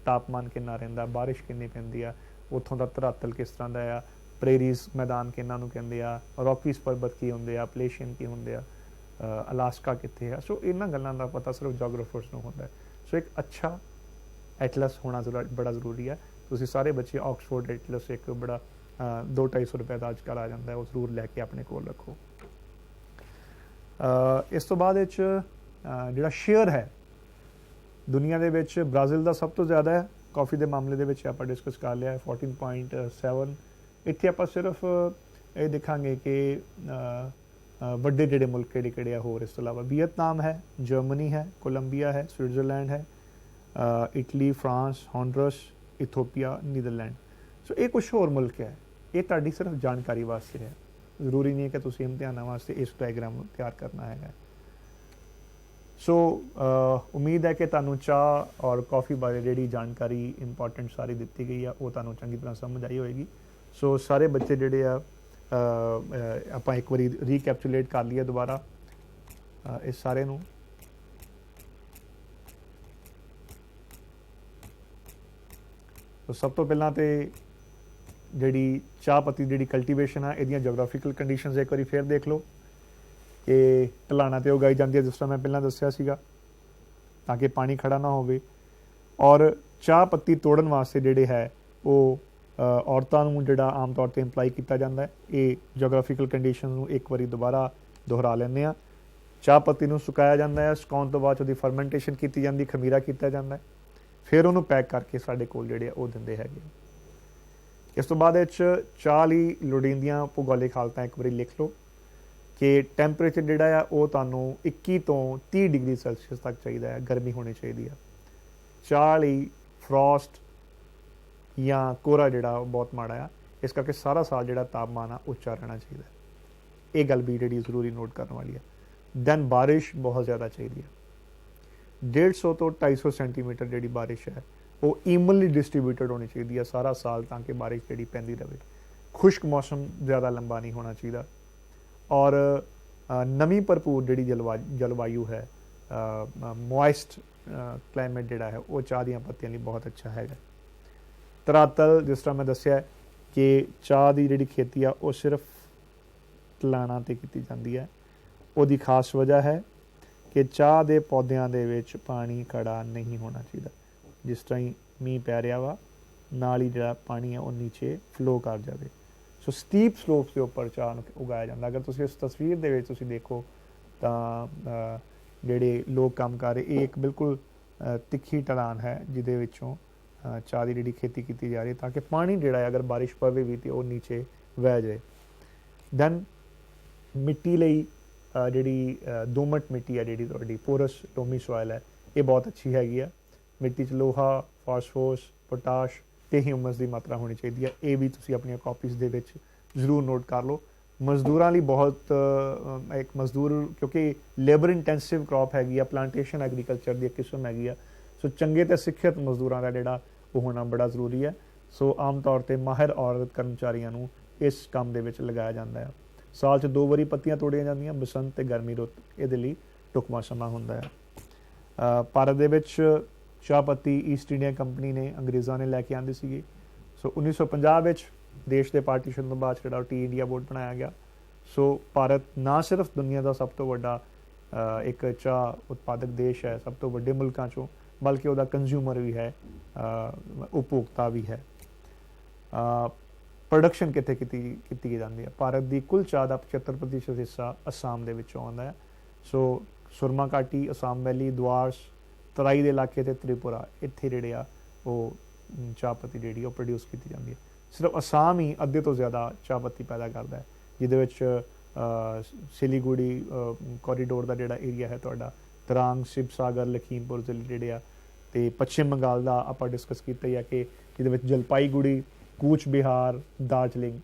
तापमान कितना रहिंदा, बारिश कितनी पैंदी आ, उत्थों का धरातल किस तरह का आ, ਪ੍ਰੇਰੀਜ਼ ਮੈਦਾਨ ਕਿਹਨਾਂ ਨੂੰ ਕਹਿੰਦੇ ਆ, ਰੌਕੀਜ਼ ਪਰਬਤ ਕੀ ਹੁੰਦੇ ਆ, ਪਲੇਸ਼ੀਅਨ ਕੀ ਹੁੰਦੇ ਆ, ਅਲਾਸਕਾ ਕਿੱਥੇ ਆ। ਸੋ ਇਹਨਾਂ ਗੱਲਾਂ ਦਾ ਪਤਾ ਸਿਰਫ ਜੋਗਰਾਫਰਸ ਨੂੰ ਹੁੰਦਾ ਹੈ। ਸੋ ਇੱਕ ਅੱਛਾ ਐਟਲਸ ਹੋਣਾ ਬੜਾ ਜ਼ਰੂਰੀ ਹੈ। ਤੁਸੀਂ ਸਾਰੇ ਬੱਚੇ ਆਕਸਫੋਰਡ ਐਟਲਸ ਇੱਕ ਬੜਾ 200-250 ਰੁਪਏ ਦਾ ਅੱਜ ਕੱਲ੍ਹ ਆ ਜਾਂਦਾ ਹੈ, ਉਹ ਜ਼ਰੂਰ ਲੈ ਕੇ ਆਪਣੇ ਕੋਲ ਰੱਖੋ। ਇਸ ਤੋਂ ਬਾਅਦ ਵਿੱਚ ਜਿਹੜਾ ਸ਼ੇਅਰ ਹੈ ਦੁਨੀਆ ਦੇ ਵਿੱਚ, ਬ੍ਰਾਜ਼ੀਲ ਦਾ ਸਭ ਤੋਂ ਜ਼ਿਆਦਾ ਹੈ ਕਾਫੀ ਦੇ ਮਾਮਲੇ ਦੇ ਵਿੱਚ, ਆਪਾਂ ਡਿਸਕਸ ਕਰ ਲਿਆ 14.7। ਇੱਥੇ ਆਪਾਂ ਸਿਰਫ ਇਹ ਦੇਖਾਂਗੇ ਕਿ ਵੱਡੇ ਜਿਹੜੇ ਮੁਲਕ ਕਿਹੜੇ ਕਿਹੜੇ ਆ ਹੋਰ। ਇਸ ਤੋਂ ਇਲਾਵਾ ਵੀਅਤਨਾਮ ਹੈ, ਜਰਮਨੀ ਹੈ, ਕੋਲੰਬੀਆ ਹੈ, ਸਵਿਟਜ਼ਰਲੈਂਡ ਹੈ, ਇਟਲੀ, ਫਰਾਂਸ, ਹੌਂਡਰਸ, ਇਥੋਪੀਆ, ਨੀਦਰਲੈਂਡ। ਸੋ ਇਹ ਕੁਛ ਹੋਰ ਮੁਲਕ ਹੈ, ਇਹ ਤੁਹਾਡੀ ਸਿਰਫ ਜਾਣਕਾਰੀ ਵਾਸਤੇ ਹੈ, ਜ਼ਰੂਰੀ ਨਹੀਂ ਹੈ ਕਿ ਤੁਸੀਂ ਇਮਤਿਹਾਨਾਂ ਵਾਸਤੇ ਇਸ ਡਾਇਗਰਾਮ ਤਿਆਰ ਕਰਨਾ ਹੈਗਾ। ਸੋ ਉਮੀਦ ਹੈ ਕਿ ਤੁਹਾਨੂੰ ਚਾਹ ਔਰ ਕੌਫੀ ਬਾਰੇ ਜਿਹੜੀ ਜਾਣਕਾਰੀ ਇੰਪੋਰਟੈਂਟ ਸਾਰੀ ਦਿੱਤੀ ਗਈ ਆ ਉਹ ਤੁਹਾਨੂੰ ਚੰਗੀ ਤਰ੍ਹਾਂ ਸਮਝ ਆਈ ਹੋਏਗੀ। ਸੋ ਸਾਰੇ ਬੱਚੇ ਜਿਹੜੇ ਆ ਆਪਾਂ ਇੱਕ ਵਾਰੀ ਰੀਕੈਪਚੁਲੇਟ ਕਰ ਲਈਏ ਦੁਬਾਰਾ ਇਸ ਸਾਰੇ ਨੂੰ। ਸਭ ਤੋਂ ਪਹਿਲਾਂ ਤੇ ਜਿਹੜੀ ਚਾਹ ਪੱਤੀ ਜਿਹੜੀ ਕਲਟੀਵੇਸ਼ਨ ਆ, ਇਹਦੀਆਂ ਜੋਗ੍ਰਾਫੀਕਲ ਕੰਡੀਸ਼ਨਸ ਇੱਕ ਵਾਰੀ ਫਿਰ ਦੇਖ ਲਓ ਕਿ ਢਲਾਣਾਂ 'ਤੇ ਉਗਾਈ ਜਾਂਦੀ ਹੈ, ਜਿਸ ਤਰ੍ਹਾਂ ਮੈਂ ਪਹਿਲਾਂ ਦੱਸਿਆ ਸੀਗਾ, ਤਾਂ ਕਿ ਪਾਣੀ ਖੜਾ ਨਾ ਹੋਵੇ। ਔਰ ਚਾਹ ਪੱਤੀ ਤੋੜਨ ਵਾਸਤੇ ਜਿਹੜੇ ਹੈ ਉਹ ਔਰਤਾਂ ਨੂੰ ਜਿਹੜਾ ਆਮ ਤੌਰ 'ਤੇ ਇੰਪਲਾਈ ਕੀਤਾ ਜਾਂਦਾ ਹੈ। ਇਹ ਜੋਗ੍ਰਾਫੀਕਲ ਕੰਡੀਸ਼ਨ ਨੂੰ ਇੱਕ ਵਾਰੀ ਦੁਬਾਰਾ ਦੁਹਰਾ ਲੈਂਦੇ ਹਾਂ। ਚਾਹ ਪੱਤੀ ਨੂੰ ਸੁਕਾਇਆ ਜਾਂਦਾ ਹੈ, ਸੁਕਾਉਣ ਤੋਂ ਬਾਅਦ ਉਹਦੀ ਫਰਮੈਂਟੇਸ਼ਨ ਕੀਤੀ ਜਾਂਦੀ, ਖਮੀਰਾ ਕੀਤਾ ਜਾਂਦਾ ਹੈ, ਫਿਰ ਉਹਨੂੰ ਪੈਕ ਕਰਕੇ ਸਾਡੇ ਕੋਲ ਜਿਹੜੇ ਆ ਉਹ ਦਿੰਦੇ ਹੈਗੇ। ਇਸ ਤੋਂ ਬਾਅਦ ਵਿੱਚ ਚਾਹ ਲਈ ਲੋੜੀਂਦੀਆਂ ਭੂਗੋਲਿਕ ਹਾਲਤਾਂ ਇੱਕ ਵਾਰੀ ਲਿਖ ਲਓ ਕਿ ਟੈਂਪਰੇਚਰ ਜਿਹੜਾ ਆ ਉਹ ਤੁਹਾਨੂੰ 21 ਤੋਂ 30 ਡਿਗਰੀ ਸੈਲਸੀਅਸ ਤੱਕ ਚਾਹੀਦਾ ਹੈ, ਗਰਮੀ ਹੋਣੀ ਚਾਹੀਦੀ ਆ। ਚਾਹ ਲਈ ਫਰੋਸਟ ਜਾਂ ਕੋਰਾ ਜਿਹੜਾ ਉਹ ਬਹੁਤ ਮਾੜਾ ਆ, ਇਸ ਕਰਕੇ ਸਾਰਾ ਸਾਲ ਜਿਹੜਾ ਤਾਪਮਾਨ ਆ ਉੱਚਾ ਰਹਿਣਾ ਚਾਹੀਦਾ। ਇਹ ਗੱਲ ਵੀ ਜਿਹੜੀ ਜ਼ਰੂਰੀ ਨੋਟ ਕਰਨ ਵਾਲੀ ਹੈ। ਦੈਨ ਬਾਰਿਸ਼ ਬਹੁਤ ਜ਼ਿਆਦਾ ਚਾਹੀਦੀ ਹੈ, 150 ਤੋਂ 250 ਸੈਂਟੀਮੀਟਰ ਜਿਹੜੀ ਬਾਰਿਸ਼ ਹੈ ਉਹ ਈਵਨਲੀ ਡਿਸਟਰੀਬਿਊਟਡ ਹੋਣੀ ਚਾਹੀਦੀ ਹੈ ਸਾਰਾ ਸਾਲ, ਤਾਂ ਕਿ ਬਾਰਿਸ਼ ਜਿਹੜੀ ਪੈਂਦੀ ਰਹੇ। ਖੁਸ਼ਕ ਮੌਸਮ ਜ਼ਿਆਦਾ ਲੰਬਾ ਨਹੀਂ ਹੋਣਾ ਚਾਹੀਦਾ। ਔਰ ਨਮੀ ਭਰਪੂਰ ਜਿਹੜੀ ਜਲਵਾਯੂ ਹੈ, ਮੋਇਸਟ ਕਲਾਈਮੇਟ ਜਿਹੜਾ ਹੈ ਉਹ ਚਾਹ ਦੀਆਂ ਪੱਤੀਆਂ ਲਈ ਬਹੁਤ ਅੱਛਾ ਹੈਗਾ। ਧਰਾਤਲ, ਜਿਸ ਤਰ੍ਹਾਂ ਮੈਂ ਦੱਸਿਆ ਕਿ ਚਾਹ ਦੀ ਜਿਹੜੀ ਖੇਤੀ ਆ ਉਹ ਸਿਰਫ ਢਲਾਣਾਂ 'ਤੇ ਕੀਤੀ ਜਾਂਦੀ ਹੈ। ਉਹਦੀ ਖਾਸ ਵਜ੍ਹਾ ਹੈ ਕਿ ਚਾਹ ਦੇ ਪੌਦਿਆਂ ਦੇ ਵਿੱਚ ਪਾਣੀ ਖੜਾ ਨਹੀਂ ਹੋਣਾ ਚਾਹੀਦਾ। ਜਿਸ ਤਰ੍ਹਾਂ ਹੀ ਮੀਂਹ ਪੈ ਰਿਹਾ ਵਾ, ਨਾਲ ਹੀ ਜਿਹੜਾ ਪਾਣੀ ਆ ਉਹ ਨੀਚੇ ਫਲੋ ਕਰ ਜਾਵੇ। ਸੋ ਸਟੀਪ ਸਲੋਪਸ ਦੇ ਉੱਪਰ ਚਾਹ ਨੂੰ ਉਗਾਇਆ ਜਾਂਦਾ। ਅਗਰ ਤੁਸੀਂ ਇਸ ਤਸਵੀਰ ਦੇ ਵਿੱਚ ਤੁਸੀਂ ਦੇਖੋ ਤਾਂ ਜਿਹੜੇ ਲੋਕ ਕੰਮ ਕਰ ਰਹੇ, ਇਹ ਇੱਕ ਬਿਲਕੁਲ ਤਿੱਖੀ ਢਲਾਨ ਹੈ ਜਿਹਦੇ ਵਿੱਚੋਂ ਚਾਹ ਦੀ ਜਿਹੜੀ ਖੇਤੀ ਕੀਤੀ ਜਾ ਰਹੀ, ਤਾਂ ਕਿ ਪਾਣੀ ਜਿਹੜਾ ਅਗਰ ਬਾਰਿਸ਼ ਪਵੇ ਵੀ ਤਾਂ ਉਹ ਨੀਚੇ ਵਹਿ ਜਾਏ। ਦੈਨ ਮਿੱਟੀ ਲਈ ਜਿਹੜੀ ਦੋਮਟ ਮਿੱਟੀ ਹੈ, ਜਿਹੜੀ ਤੁਹਾਡੀ ਪੋਰਸ ਲੋਮੀ ਸੋਇਲ ਹੈ, ਇਹ ਬਹੁਤ ਅੱਛੀ ਹੈਗੀ ਆ। ਮਿੱਟੀ 'ਚ ਲੋਹਾ, ਫਾਸਫੋਰਸ, ਪੋਟਾਸ਼ ਤੇ ਹਿਊਮਸ ਦੀ ਮਾਤਰਾ ਹੋਣੀ ਚਾਹੀਦੀ ਹੈ। ਇਹ ਵੀ ਤੁਸੀਂ ਆਪਣੀਆਂ ਕਾਪੀਜ਼ ਦੇ ਵਿੱਚ ਜ਼ਰੂਰ ਨੋਟ ਕਰ ਲਓ। ਮਜ਼ਦੂਰਾਂ ਲਈ ਬਹੁਤ ਇੱਕ ਮਜ਼ਦੂਰ, ਕਿਉਂਕਿ ਲੇਬਰ ਇੰਟੈਂਸਿਵ ਕ੍ਰੌਪ ਹੈਗੀ ਆ, ਪਲਾਂਟੇਸ਼ਨ ਐਗਰੀਕਲਚਰ ਦੀ ਇੱਕ ਕਿਸਮ ਹੈਗੀ ਆ। ਸੋ ਚੰਗੇ ਅਤੇ ਸਿੱਖਿਅਤ ਮਜ਼ਦੂਰਾਂ ਦਾ ਜਿਹੜਾ ਉਹ ਹੋਣਾ ਬੜਾ ਜ਼ਰੂਰੀ ਹੈ। ਸੋ ਆਮ ਤੌਰ 'ਤੇ ਮਾਹਿਰ ਔਰਤ ਕਰਮਚਾਰੀਆਂ ਨੂੰ ਇਸ ਕੰਮ ਦੇ ਵਿੱਚ ਲਗਾਇਆ ਜਾਂਦਾ ਹੈ। ਸਾਲ 'ਚ 2 ਵਾਰੀ ਪੱਤੀਆਂ ਤੋੜੀਆਂ ਜਾਂਦੀਆਂ, ਬਸੰਤ ਤੇ ਗਰਮੀ ਰੁੱਤ, ਇਹਦੇ ਲਈ ਢੁਕਵਾਂ ਸਮਾਂ ਹੁੰਦਾ ਹੈ। ਭਾਰਤ ਦੇ ਵਿੱਚ ਚਾਹ ਪੱਤੀ ਈਸਟ ਇੰਡੀਆ ਕੰਪਨੀ ਨੇ, ਅੰਗਰੇਜ਼ਾਂ ਨੇ ਲੈ ਕੇ ਆਂਦੀ ਸੀਗੀ। ਸੋ 1950 ਵਿੱਚ ਦੇਸ਼ ਦੇ ਪਾਰਟੀਸ਼ਨ ਤੋਂ ਬਾਅਦ ਜਿਹੜਾ ਟੀ ਇੰਡੀਆ ਬੋਰਡ ਬਣਾਇਆ ਗਿਆ। ਸੋ ਭਾਰਤ ਨਾ ਸਿਰਫ ਦੁਨੀਆ ਦਾ ਸਭ ਤੋਂ ਵੱਡਾ ਇੱਕ ਚਾਹ ਉਤਪਾਦਕ ਦੇਸ਼ ਹੈ, ਸਭ ਤੋਂ ਵੱਡੇ ਮੁਲਕਾਂ 'ਚੋਂ, ਬਲਕਿ ਉਹਦਾ ਕੰਜ਼ਿਊਮਰ ਵੀ ਹੈ, ਉਪਭੋਗਤਾ ਵੀ ਹੈ। ਪ੍ਰੋਡਕਸ਼ਨ ਕਿੱਥੇ ਕੀਤੀ ਜਾਂਦੀ ਹੈ? ਭਾਰਤ ਦੀ ਕੁੱਲ ਚਾਹ ਦਾ 75% ਹਿੱਸਾ ਅਸਾਮ ਦੇ ਵਿੱਚੋਂ ਆਉਂਦਾ ਹੈ। ਸੋ ਸੁਰਮਾ ਘਾਟੀ, ਅਸਾਮ ਵੈਲੀ, ਦੁਆਸ, ਤਰਾਈ ਦੇ ਇਲਾਕੇ ਤੇ ਤ੍ਰਿਪੁਰਾ, ਇੱਥੇ ਜਿਹੜੇ ਆ ਉਹ ਚਾਹ ਪੱਤੀ ਜਿਹੜੀ ਉਹ ਪ੍ਰੋਡਿਊਸ ਕੀਤੀ ਜਾਂਦੀ ਹੈ। ਸਿਰਫ ਅਸਾਮ ਹੀ ਅੱਧੇ ਤੋਂ ਜ਼ਿਆਦਾ ਚਾਹ ਪੱਤੀ ਪੈਦਾ ਕਰਦਾ ਹੈ, ਜਿਹਦੇ ਵਿੱਚ ਸਿਲੀਗੁੜੀ ਕੋਰੀਡੋਰ ਦਾ ਜਿਹੜਾ ਏਰੀਆ ਹੈ ਤੁਹਾਡਾ, ਤਰਾਂਗ, ਸ਼ਿਵਸਾਗਰ, ਲਖੀਮਪੁਰ ਜ਼ਿਲ੍ਹੇ ਜਿਹੜੇ ਆ, ਅਤੇ ਪੱਛਮ ਬੰਗਾਲ ਦਾ ਆਪਾਂ ਡਿਸਕਸ ਕੀਤਾ ਹੀ ਆ ਕਿ ਜਿਹਦੇ ਵਿੱਚ ਜਲਪਾਈਗੁੜੀ, ਕੂਚ ਬਿਹਾਰ, ਦਾਰਜਲਿੰਗ,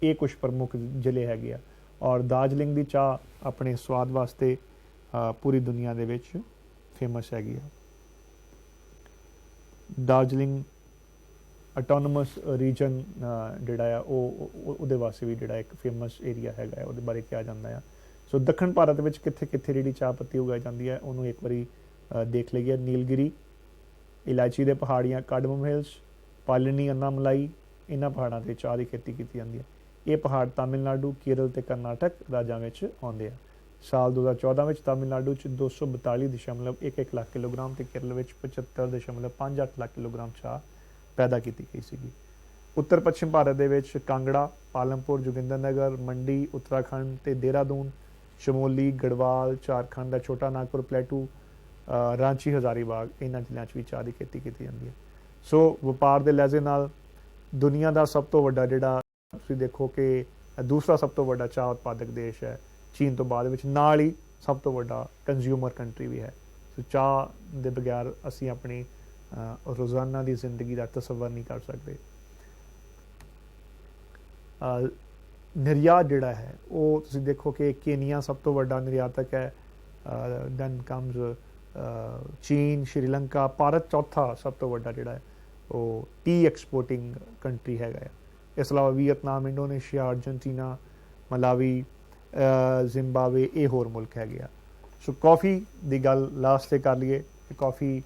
ਇਹ ਕੁਝ ਪ੍ਰਮੁੱਖ ਜ਼ਿਲ੍ਹੇ ਹੈਗੇ ਆ। ਔਰ ਦਾਰਜਲਿੰਗ ਦੀ ਚਾਹ ਆਪਣੇ ਸਵਾਦ ਵਾਸਤੇ ਪੂਰੀ ਦੁਨੀਆ ਦੇ ਵਿੱਚ ਫੇਮਸ ਹੈਗੀ ਆ। ਦਾਰਜਲਿੰਗ ਆਟੋਨੋਮਸ ਰੀਜਨ ਜਿਹੜਾ ਆ ਉਹਦੇ ਵਾਸਤੇ ਵੀ ਜਿਹੜਾ ਇੱਕ ਫੇਮਸ ਏਰੀਆ ਹੈਗਾ ਹੈ, ਉਹਦੇ ਬਾਰੇ ਕਿਹਾ ਜਾਂਦਾ ਆ। ਸੋ ਦੱਖਣ ਭਾਰਤ ਵਿੱਚ ਕਿੱਥੇ ਕਿੱਥੇ ਜਿਹੜੀ ਚਾਹ ਪੱਤੀ ਉਗਾਈ ਜਾਂਦੀ ਹੈ ਉਹਨੂੰ ਇੱਕ ਵਾਰੀ ਦੇਖ ਲਈਏ। ਨੀਲਗਿਰੀ, ਇਲਾਇਚੀ ਦੇ ਪਹਾੜੀਆਂ, ਕਾਡਮਮ ਹਿਲਸ, ਪਾਲਣੀ, ਅੰਨਾਮਲਾਈ, ਇਹਨਾਂ ਪਹਾੜਾਂ 'ਤੇ ਚਾਹ ਦੀ ਖੇਤੀ ਕੀਤੀ ਜਾਂਦੀ ਹੈ। ਇਹ ਪਹਾੜ ਤਾਮਿਲਨਾਡੂ, ਕੇਰਲ ਤੇ ਕਰਨਾਟਕ ਰਾਜਾਂ ਵਿੱਚ ਆਉਂਦੇ ਆ। ਸਾਲ 2014 ਵਿੱਚ ਤਾਮਿਲਨਾਡੂ 'ਚ 242.11 ਲੱਖ ਕਿਲੋਗ੍ਰਾਮ ਤੇ ਕੇਰਲ ਵਿੱਚ 75.58 ਲੱਖ ਕਿਲੋਗ੍ਰਾਮ ਚਾਹ ਪੈਦਾ ਕੀਤੀ ਗਈ ਸੀਗੀ। ਉੱਤਰ ਪੱਛਮ ਭਾਰਤ ਦੇ ਵਿੱਚ ਕਾਂਗੜਾ, ਪਾਲਮਪੁਰ, ਜੋਗਿੰਦਰਨਗਰ, ਮੰਡੀ, ਉੱਤਰਾਖੰਡ ਤੇ ਦੇਹਰਾਦੂਨ, ਸ਼ਮੋਲੀ, ਗੜਵਾਲ, ਝਾਰਖੰਡ ਦਾ ਛੋਟਾ ਨਾਗਪੁਰ ਪਲੇਟੂ, ਰਾਂਚੀ, ਹਜ਼ਾਰੀਬਾਗ, ਇਹਨਾਂ ਜ਼ਿਲ੍ਹਿਆਂ 'ਚ ਵੀ ਚਾਹ ਦੀ ਖੇਤੀ ਕੀਤੀ ਜਾਂਦੀ ਹੈ। ਸੋ ਵਪਾਰ ਦੇ ਲਹਿਜ਼ੇ ਨਾਲ ਦੁਨੀਆ ਦਾ ਸਭ ਤੋਂ ਵੱਡਾ ਜਿਹੜਾ ਤੁਸੀਂ ਦੇਖੋ ਕਿ ਦੂਸਰਾ ਸਭ ਤੋਂ ਵੱਡਾ ਚਾਹ ਉਤਪਾਦਕ ਦੇਸ਼ ਹੈ ਚੀਨ ਤੋਂ ਬਾਅਦ ਵਿੱਚ, ਨਾਲ ਹੀ ਸਭ ਤੋਂ ਵੱਡਾ ਕੰਜ਼ਿਊਮਰ ਕੰਟਰੀ ਵੀ ਹੈ। ਸੋ ਚਾਹ ਦੇ ਬਗੈਰ ਅਸੀਂ ਆਪਣੀ ਰੋਜ਼ਾਨਾ ਦੀ ਜ਼ਿੰਦਗੀ ਦਾ ਤਸੱਵਰ ਨਹੀਂ ਕਰ ਸਕਦੇ। ਨਿਰਯਾਤ ਜਿਹੜਾ ਹੈ ਉਹ ਤੁਸੀਂ ਦੇਖੋ ਕਿ ਕੇਨੀਆ ਸਭ ਤੋਂ ਵੱਡਾ ਨਿਰਯਾਤਕ ਹੈ, ਦੈਨ ਕਮਜ਼ ਚੀਨ, ਸ਼੍ਰੀਲੰਕਾ, ਭਾਰਤ ਚੌਥਾ ਸਭ ਤੋਂ ਵੱਡਾ ਜਿਹੜਾ ਹੈ ਉਹ ਟੀ ਐਕਸਪੋਰਟਿੰਗ ਕੰਟਰੀ ਹੈਗਾ ਹੈ। ਇਸ ਤੋਂ ਇਲਾਵਾ Vietnam, Indonesia, Argentina, Malawi, Zimbabwe, ਇਹ ਹੋਰ ਮੁਲਕ ਹੈਗੇ ਆ। ਸੋ ਕੌਫੀ ਦੀ ਗੱਲ ਲਾਸਟ 'ਤੇ ਕਰ ਲਈਏ ਕਿ ਕੌਫੀ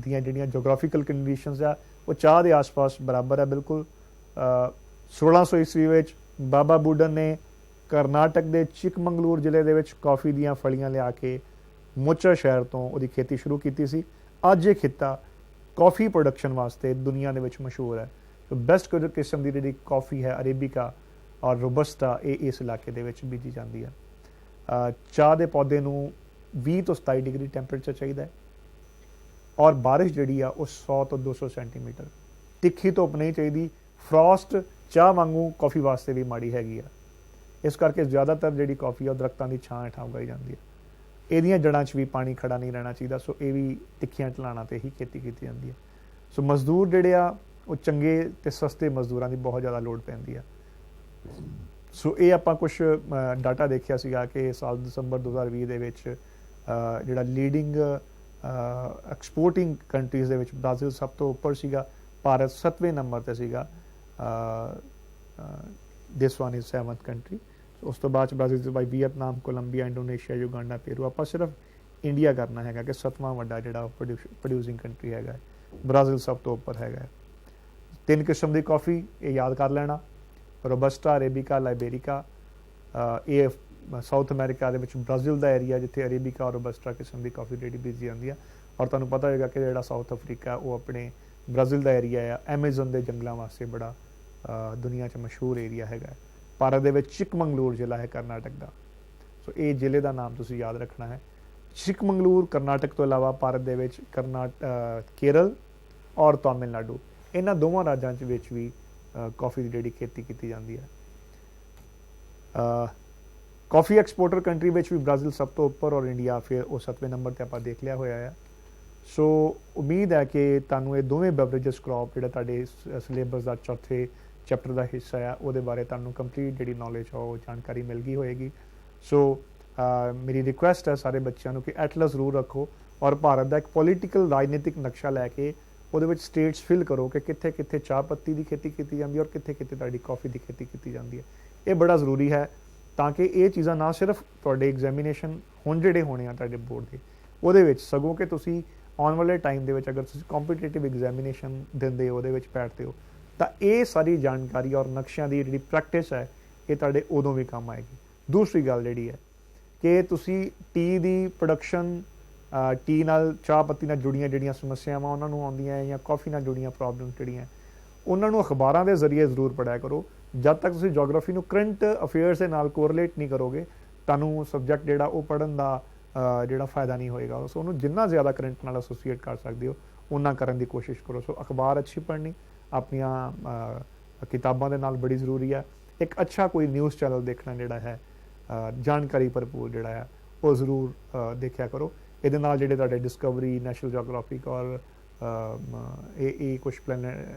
ਦੀਆਂ ਜਿਹੜੀਆਂ ਜੋਗ੍ਰਾਫੀਕਲ ਕੰਡੀਸ਼ਨਸ ਆ ਉਹ ਚਾਹ ਦੇ ਆਸ-ਪਾਸ ਬਰਾਬਰ ਹੈ ਬਿਲਕੁਲ। 1600 ਈਸਵੀ ਵਿੱਚ ਬਾਬਾ ਬੁੱਢਨ ਨੇ ਕਰਨਾਟਕ ਦੇ ਚਿਕਮੰਗਲੂਰ ਜ਼ਿਲ੍ਹੇ ਦੇ ਵਿੱਚ ਕੌਫੀ ਦੀਆਂ ਫਲੀਆਂ ਲਿਆ ਕੇ ਮੋਚਾ ਸ਼ਹਿਰ ਤੋਂ ਉਹਦੀ ਖੇਤੀ ਸ਼ੁਰੂ ਕੀਤੀ ਸੀ। ਅੱਜ ਇਹ ਖਿੱਤਾ ਕੌਫੀ ਪ੍ਰੋਡਕਸ਼ਨ ਵਾਸਤੇ ਦੁਨੀਆ ਦੇ ਵਿੱਚ ਮਸ਼ਹੂਰ ਹੈ। ਸੋ ਬੈਸਟ ਕਿਸਮ ਦੀ ਜਿਹੜੀ ਕੌਫੀ ਹੈ ਅਰੇਬਿਕਾ ਔਰ ਰੋਬਸਟਾ, ਇਹ ਇਸ ਇਲਾਕੇ ਦੇ ਵਿੱਚ ਬੀਜੀ ਜਾਂਦੀ ਹੈ। ਚਾਹ ਦੇ ਪੌਦੇ ਨੂੰ 20 ਤੋਂ 27 ਡਿਗਰੀ ਟੈਂਪਰੇਚਰ ਚਾਹੀਦਾ ਹੈ ਔਰ ਬਾਰਿਸ਼ ਜਿਹੜੀ ਆ ਉਹ 100 ਤੋਂ 200 ਸੈਂਟੀਮੀਟਰ। ਤਿੱਖੀ ਧੁੱਪ ਨਹੀਂ ਚਾਹੀਦੀ। ਫਰੋਸਟ ਚਾਹ ਵਾਂਗੂ ਕੌਫੀ ਵਾਸਤੇ ਵੀ ਮਾੜੀ ਹੈਗੀ ਆ। ਇਸ ਕਰਕੇ ਜ਼ਿਆਦਾਤਰ ਜਿਹੜੀ ਕੌਫੀ ਆ ਉਹ ਦਰਖਤਾਂ ਦੀ ਛਾਂ ਹੇਠਾਂ ਉਗਾਈ ਜਾਂਦੀ ਹੈ। ਇਹਦੀਆਂ ਜੜ੍ਹਾਂ 'ਚ ਵੀ ਪਾਣੀ ਖੜਾ ਨਹੀਂ ਰਹਿਣਾ ਚਾਹੀਦਾ। ਸੋ ਇਹ ਵੀ ਤਿੱਖੀਆਂ ਢਲਾਣਾਂ 'ਤੇ ਹੀ ਖੇਤੀ ਕੀਤੀ ਜਾਂਦੀ ਹੈ। ਸੋ ਮਜ਼ਦੂਰ ਜਿਹੜੇ ਆ ਉਹ ਚੰਗੇ ਤੇ ਸਸਤੇ ਮਜ਼ਦੂਰਾਂ ਦੀ ਬਹੁਤ ਜ਼ਿਆਦਾ ਲੋੜ ਪੈਂਦੀ ਆ। ਸੋ ਇਹ ਆਪਾਂ ਕੁਝ ਡਾਟਾ ਦੇਖਿਆ ਸੀਗਾ ਕਿ ਸਾਲ ਦਸੰਬਰ 2020 ਦੇ ਵਿੱਚ ਜਿਹੜਾ ਲੀਡਿੰਗ ਐਕਸਪੋਰਟਿੰਗ ਕੰਟਰੀਜ਼ ਦੇ ਵਿੱਚ ਬ੍ਰਾਜ਼ੀਲ ਸਭ ਤੋਂ ਉੱਪਰ ਸੀਗਾ, ਭਾਰਤ 7ਵੇਂ ਨੰਬਰ 'ਤੇ ਸੀਗਾ। This one is 7th country. ਉਸ ਤੋਂ ਬਾਅਦ ਬ੍ਰਾਜ਼ੀਲ ਤੋਂ ਬਾਅਦ Vietnam, Columbia, Indonesia, Uganda, Peru. ਆਪਾਂ ਸਿਰਫ ਇੰਡੀਆ ਕਰਨਾ ਹੈਗਾ ਕਿ 7ਵਾਂ ਵੱਡਾ ਜਿਹੜਾ ਪ੍ਰੋਡਿਊਸਿੰਗ ਕੰਟਰੀ ਹੈਗਾ। ਬ੍ਰਾਜ਼ੀਲ ਸਭ ਤੋਂ ਉੱਪਰ ਹੈਗਾ। 3 ਕਿਸਮ ਦੀ ਕੌਫੀ ਇਹ ਯਾਦ ਕਰ ਲੈਣਾ, ਰੋਬਸਟਾ, ਅਰੇਬਿਕਾ, ਲਾਇਬੇਰਿਕਾ। ਇਹ ਸਾਊਥ ਅਮਰੀਕਾ ਦੇ ਵਿੱਚ ਬ੍ਰਾਜ਼ੀਲ ਦਾ ਏਰੀਆ ਜਿੱਥੇ ਅਰੇਬਿਕਾ ਔਰ ਰੋਬਸਟਾ ਕਿਸਮ ਦੀ ਕੌਫੀ ਜਿਹੜੀ ਬੀਜੀ ਜਾਂਦੀ ਆ। ਔਰ ਤੁਹਾਨੂੰ ਪਤਾ ਹੋਏਗਾ ਕਿ ਜਿਹੜਾ ਸਾਊਥ ਅਫਰੀਕਾ ਉਹ ਆਪਣੇ ਬ੍ਰਾਜ਼ੀਲ ਦਾ ਏਰੀਆ ਆ ਐਮਾਜ਼ਨ ਦੇ ਜੰਗਲਾਂ ਵਾਸਤੇ ਬੜਾ ਦੁਨੀਆ 'ਚ ਮਸ਼ਹੂਰ ਏਰੀਆ ਹੈਗਾ। ਭਾਰਤ ਦੇ ਵਿੱਚ ਚਿਕਮੰਗਲੂਰ ਜ਼ਿਲ੍ਹਾ ਹੈ ਕਰਨਾਟਕ ਦਾ। ਸੋ ਇਹ ਜ਼ਿਲ੍ਹੇ ਦਾ ਨਾਮ ਤੁਸੀਂ ਯਾਦ ਰੱਖਣਾ ਹੈ। ਚਿਕਮੰਗਲੂਰ ਕਰਨਾਟਕ ਤੋਂ ਇਲਾਵਾ ਭਾਰਤ ਦੇ ਵਿੱਚ ਕੇਰਲ ਔਰ ਤਾਮਿਲਨਾਡੂ, ਇਹਨਾਂ ਦੋਵਾਂ ਰਾਜਾਂ 'ਚ ਵਿੱਚ ਵੀ ਕੌਫੀ ਦੀ ਜਿਹੜੀ ਖੇਤੀ ਕੀਤੀ ਜਾਂਦੀ ਹੈ। ਕੌਫੀ ਐਕਸਪੋਰਟਰ ਕੰਟਰੀ ਵਿੱਚ ਵੀ ਬ੍ਰਾਜ਼ੀਲ ਸਭ ਤੋਂ ਉੱਪਰ ਔਰ ਇੰਡੀਆ ਫਿਰ ਉਹ 7ਵੇਂ ਨੰਬਰ 'ਤੇ ਆਪਾਂ ਦੇਖ ਲਿਆ ਹੋਇਆ ਹੈ। ਸੋ ਉਮੀਦ ਹੈ ਕਿ ਤੁਹਾਨੂੰ ਇਹ ਦੋਵੇਂ ਬੈਵਰੇਜਸ ਕ੍ਰੌਪ ਜਿਹੜਾ ਤੁਹਾਡੇ ਸਿਲੇਬਸ ਦਾ ਚੌਥੇ ਚੈਪਟਰ ਦਾ ਹਿੱਸਾ ਆ ਉਹਦੇ ਬਾਰੇ ਤੁਹਾਨੂੰ ਕੰਪਲੀਟ ਜਿਹੜੀ ਨੌਲੇਜ ਆ ਉਹ ਜਾਣਕਾਰੀ ਮਿਲ ਗਈ ਹੋਏਗੀ। ਸੋ ਮੇਰੀ ਰਿਕੁਐਸਟ ਹੈ ਸਾਰੇ ਬੱਚਿਆਂ ਨੂੰ ਕਿ ਐਟਲਸ ਜ਼ਰੂਰ ਰੱਖੋ ਔਰ ਭਾਰਤ ਦਾ ਇੱਕ ਪੋਲੀਟੀਕਲ ਰਾਜਨੀਤਿਕ ਨਕਸ਼ਾ ਲੈ ਕੇ ਉਹਦੇ ਵਿੱਚ ਸਟੇਟਸ ਫਿਲ ਕਰੋ ਕਿ ਕਿੱਥੇ ਕਿੱਥੇ ਚਾਹ ਪੱਤੀ ਦੀ ਖੇਤੀ ਕੀਤੀ ਜਾਂਦੀ ਹੈ ਔਰ ਕਿੱਥੇ ਕਿੱਥੇ ਤੁਹਾਡੀ ਕੌਫੀ ਦੀ ਖੇਤੀ ਕੀਤੀ ਜਾਂਦੀ ਹੈ। ਇਹ ਬੜਾ ਜ਼ਰੂਰੀ ਹੈ ਤਾਂ ਕਿ ਇਹ ਚੀਜ਼ਾਂ ਨਾ ਸਿਰਫ ਤੁਹਾਡੇ ਐਗਜ਼ਾਮੀਨੇਸ਼ਨ ਹੁਣ ਜਿਹੜੇ ਹੋਣੇ ਆ ਤੁਹਾਡੇ ਬੋਰਡ ਦੇ ਉਹਦੇ ਵਿੱਚ, ਸਗੋਂ ਕਿ ਤੁਸੀਂ ਆਉਣ ਵਾਲੇ ਟਾਈਮ ਦੇ ਵਿੱਚ ਅਗਰ ਤੁਸੀਂ ਕੰਪੀਟੀਟਿਵ ਐਗਜ਼ਾਮੀਨੇਸ਼ਨ ਦਿੰਦੇ ਹੋ ਉਹਦੇ ਵਿੱਚ ਬੈਠਦੇ ਹੋ ਤਾਂ ਇਹ ਸਾਰੀ ਜਾਣਕਾਰੀ ਔਰ ਨਕਸ਼ਿਆਂ ਦੀ ਜਿਹੜੀ ਪ੍ਰੈਕਟਿਸ ਹੈ ਇਹ ਤੁਹਾਡੇ ਉਦੋਂ ਵੀ ਕੰਮ ਆਏਗੀ। ਦੂਸਰੀ ਗੱਲ ਜਿਹੜੀ ਹੈ ਕਿ ਤੁਸੀਂ ਟੀ ਦੀ ਪ੍ਰੋਡਕਸ਼ਨ, ਟੀ ਨਾਲ ਚਾਹ ਪੱਤੀ ਨਾਲ ਜੁੜੀਆਂ ਜਿਹੜੀਆਂ ਸਮੱਸਿਆਵਾਂ ਉਹਨਾਂ ਨੂੰ ਆਉਂਦੀਆਂ ਜਾਂ ਕਾਫੀ ਨਾਲ ਜੁੜੀਆਂ ਪ੍ਰੋਬਲਮਸ ਜਿਹੜੀਆਂ ਉਹਨਾਂ ਨੂੰ ਅਖਬਾਰਾਂ ਦੇ ਜ਼ਰੀਏ ਜ਼ਰੂਰ ਪੜ੍ਹਿਆ ਕਰੋ। ਜਦ ਤੱਕ ਤੁਸੀਂ ਜੀਓਗ੍ਰਾਫੀ ਨੂੰ ਕਰੰਟ ਅਫੇਅਰਸ ਦੇ ਨਾਲ ਕੋਰਿਲੇਟ ਨਹੀਂ ਕਰੋਗੇ ਤੁਹਾਨੂੰ ਸਬਜੈਕਟ ਜਿਹੜਾ ਉਹ ਪੜ੍ਹਨ ਦਾ ਜਿਹੜਾ ਫਾਇਦਾ ਨਹੀਂ ਹੋਏਗਾ। ਸੋ ਉਹਨੂੰ ਜਿੰਨਾ ਜ਼ਿਆਦਾ ਕਰੰਟ ਨਾਲ ਐਸੋਸੀਏਟ ਕਰ ਸਕਦੇ ਹੋ ਉਹਨਾਂ ਕਰਨ ਦੀ ਕੋਸ਼ਿਸ਼ ਕਰੋ। ਸੋ ਅਖਬਾਰ ਅੱਛੀ ਪੜ੍ਹਨੀ ਆਪਣੀਆਂ ਕਿਤਾਬਾਂ ਦੇ ਨਾਲ ਬੜੀ ਜ਼ਰੂਰੀ ਹੈ। ਇੱਕ ਅੱਛਾ ਕੋਈ ਨਿਊਜ਼ ਚੈਨਲ ਦੇਖਣਾ ਜਿਹੜਾ ਹੈ ਜਾਣਕਾਰੀ ਭਰਪੂਰ ਜਿਹੜਾ ਹੈ ਉਹ ਜ਼ਰੂਰ ਦੇਖਿਆ ਕਰੋ। ਇਹਦੇ ਨਾਲ ਜਿਹੜੇ ਤੁਹਾਡੇ ਡਿਸਕਵਰੀ, ਨੈਸ਼ਨਲ ਜੀਓਗ੍ਰਾਫਿਕ ਔਰ ਇਹ ਕੁਛ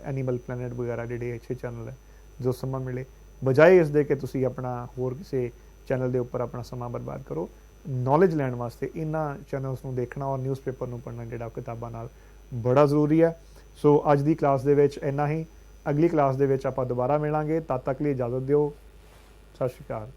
ਐਨੀਮਲ ਪਲੈਨਟ ਵਗੈਰਾ ਜਿਹੜੇ ਅੱਛੇ ਚੈਨਲ ਹੈ ਜੋ ਸਮਾਂ ਮਿਲੇ, ਬਜਾਏ ਇਸ ਦੇ ਕਿ ਤੁਸੀਂ ਆਪਣਾ ਹੋਰ ਕਿਸੇ ਚੈਨਲ ਦੇ ਉੱਪਰ ਆਪਣਾ ਸਮਾਂ ਬਰਬਾਦ ਕਰੋ। ਨੌਲੇਜ ਲੈਣ ਵਾਸਤੇ ਇਹਨਾਂ ਚੈਨਲਸ ਨੂੰ ਦੇਖਣਾ ਔਰ ਨਿਊਜ਼ਪੇਪਰ ਨੂੰ ਪੜ੍ਹਨਾ ਜਿਹੜਾ ਕਿਤਾਬਾਂ ਨਾਲ ਬੜਾ ਜ਼ਰੂਰੀ ਹੈ। ਸੋ ਅੱਜ ਦੀ ਕਲਾਸ ਦੇ ਵਿੱਚ ਇੰਨਾ ਹੀ। ਅਗਲੀ ਕਲਾਸ ਦੇ ਵਿੱਚ ਆਪਾਂ ਦੁਬਾਰਾ ਮਿਲਾਂਗੇ। ਤਦ ਤੱਕ ਲਈ ਇਜਾਜ਼ਤ ਦਿਓ। ਸਤਿ ਸ਼੍ਰੀ ਅਕਾਲ।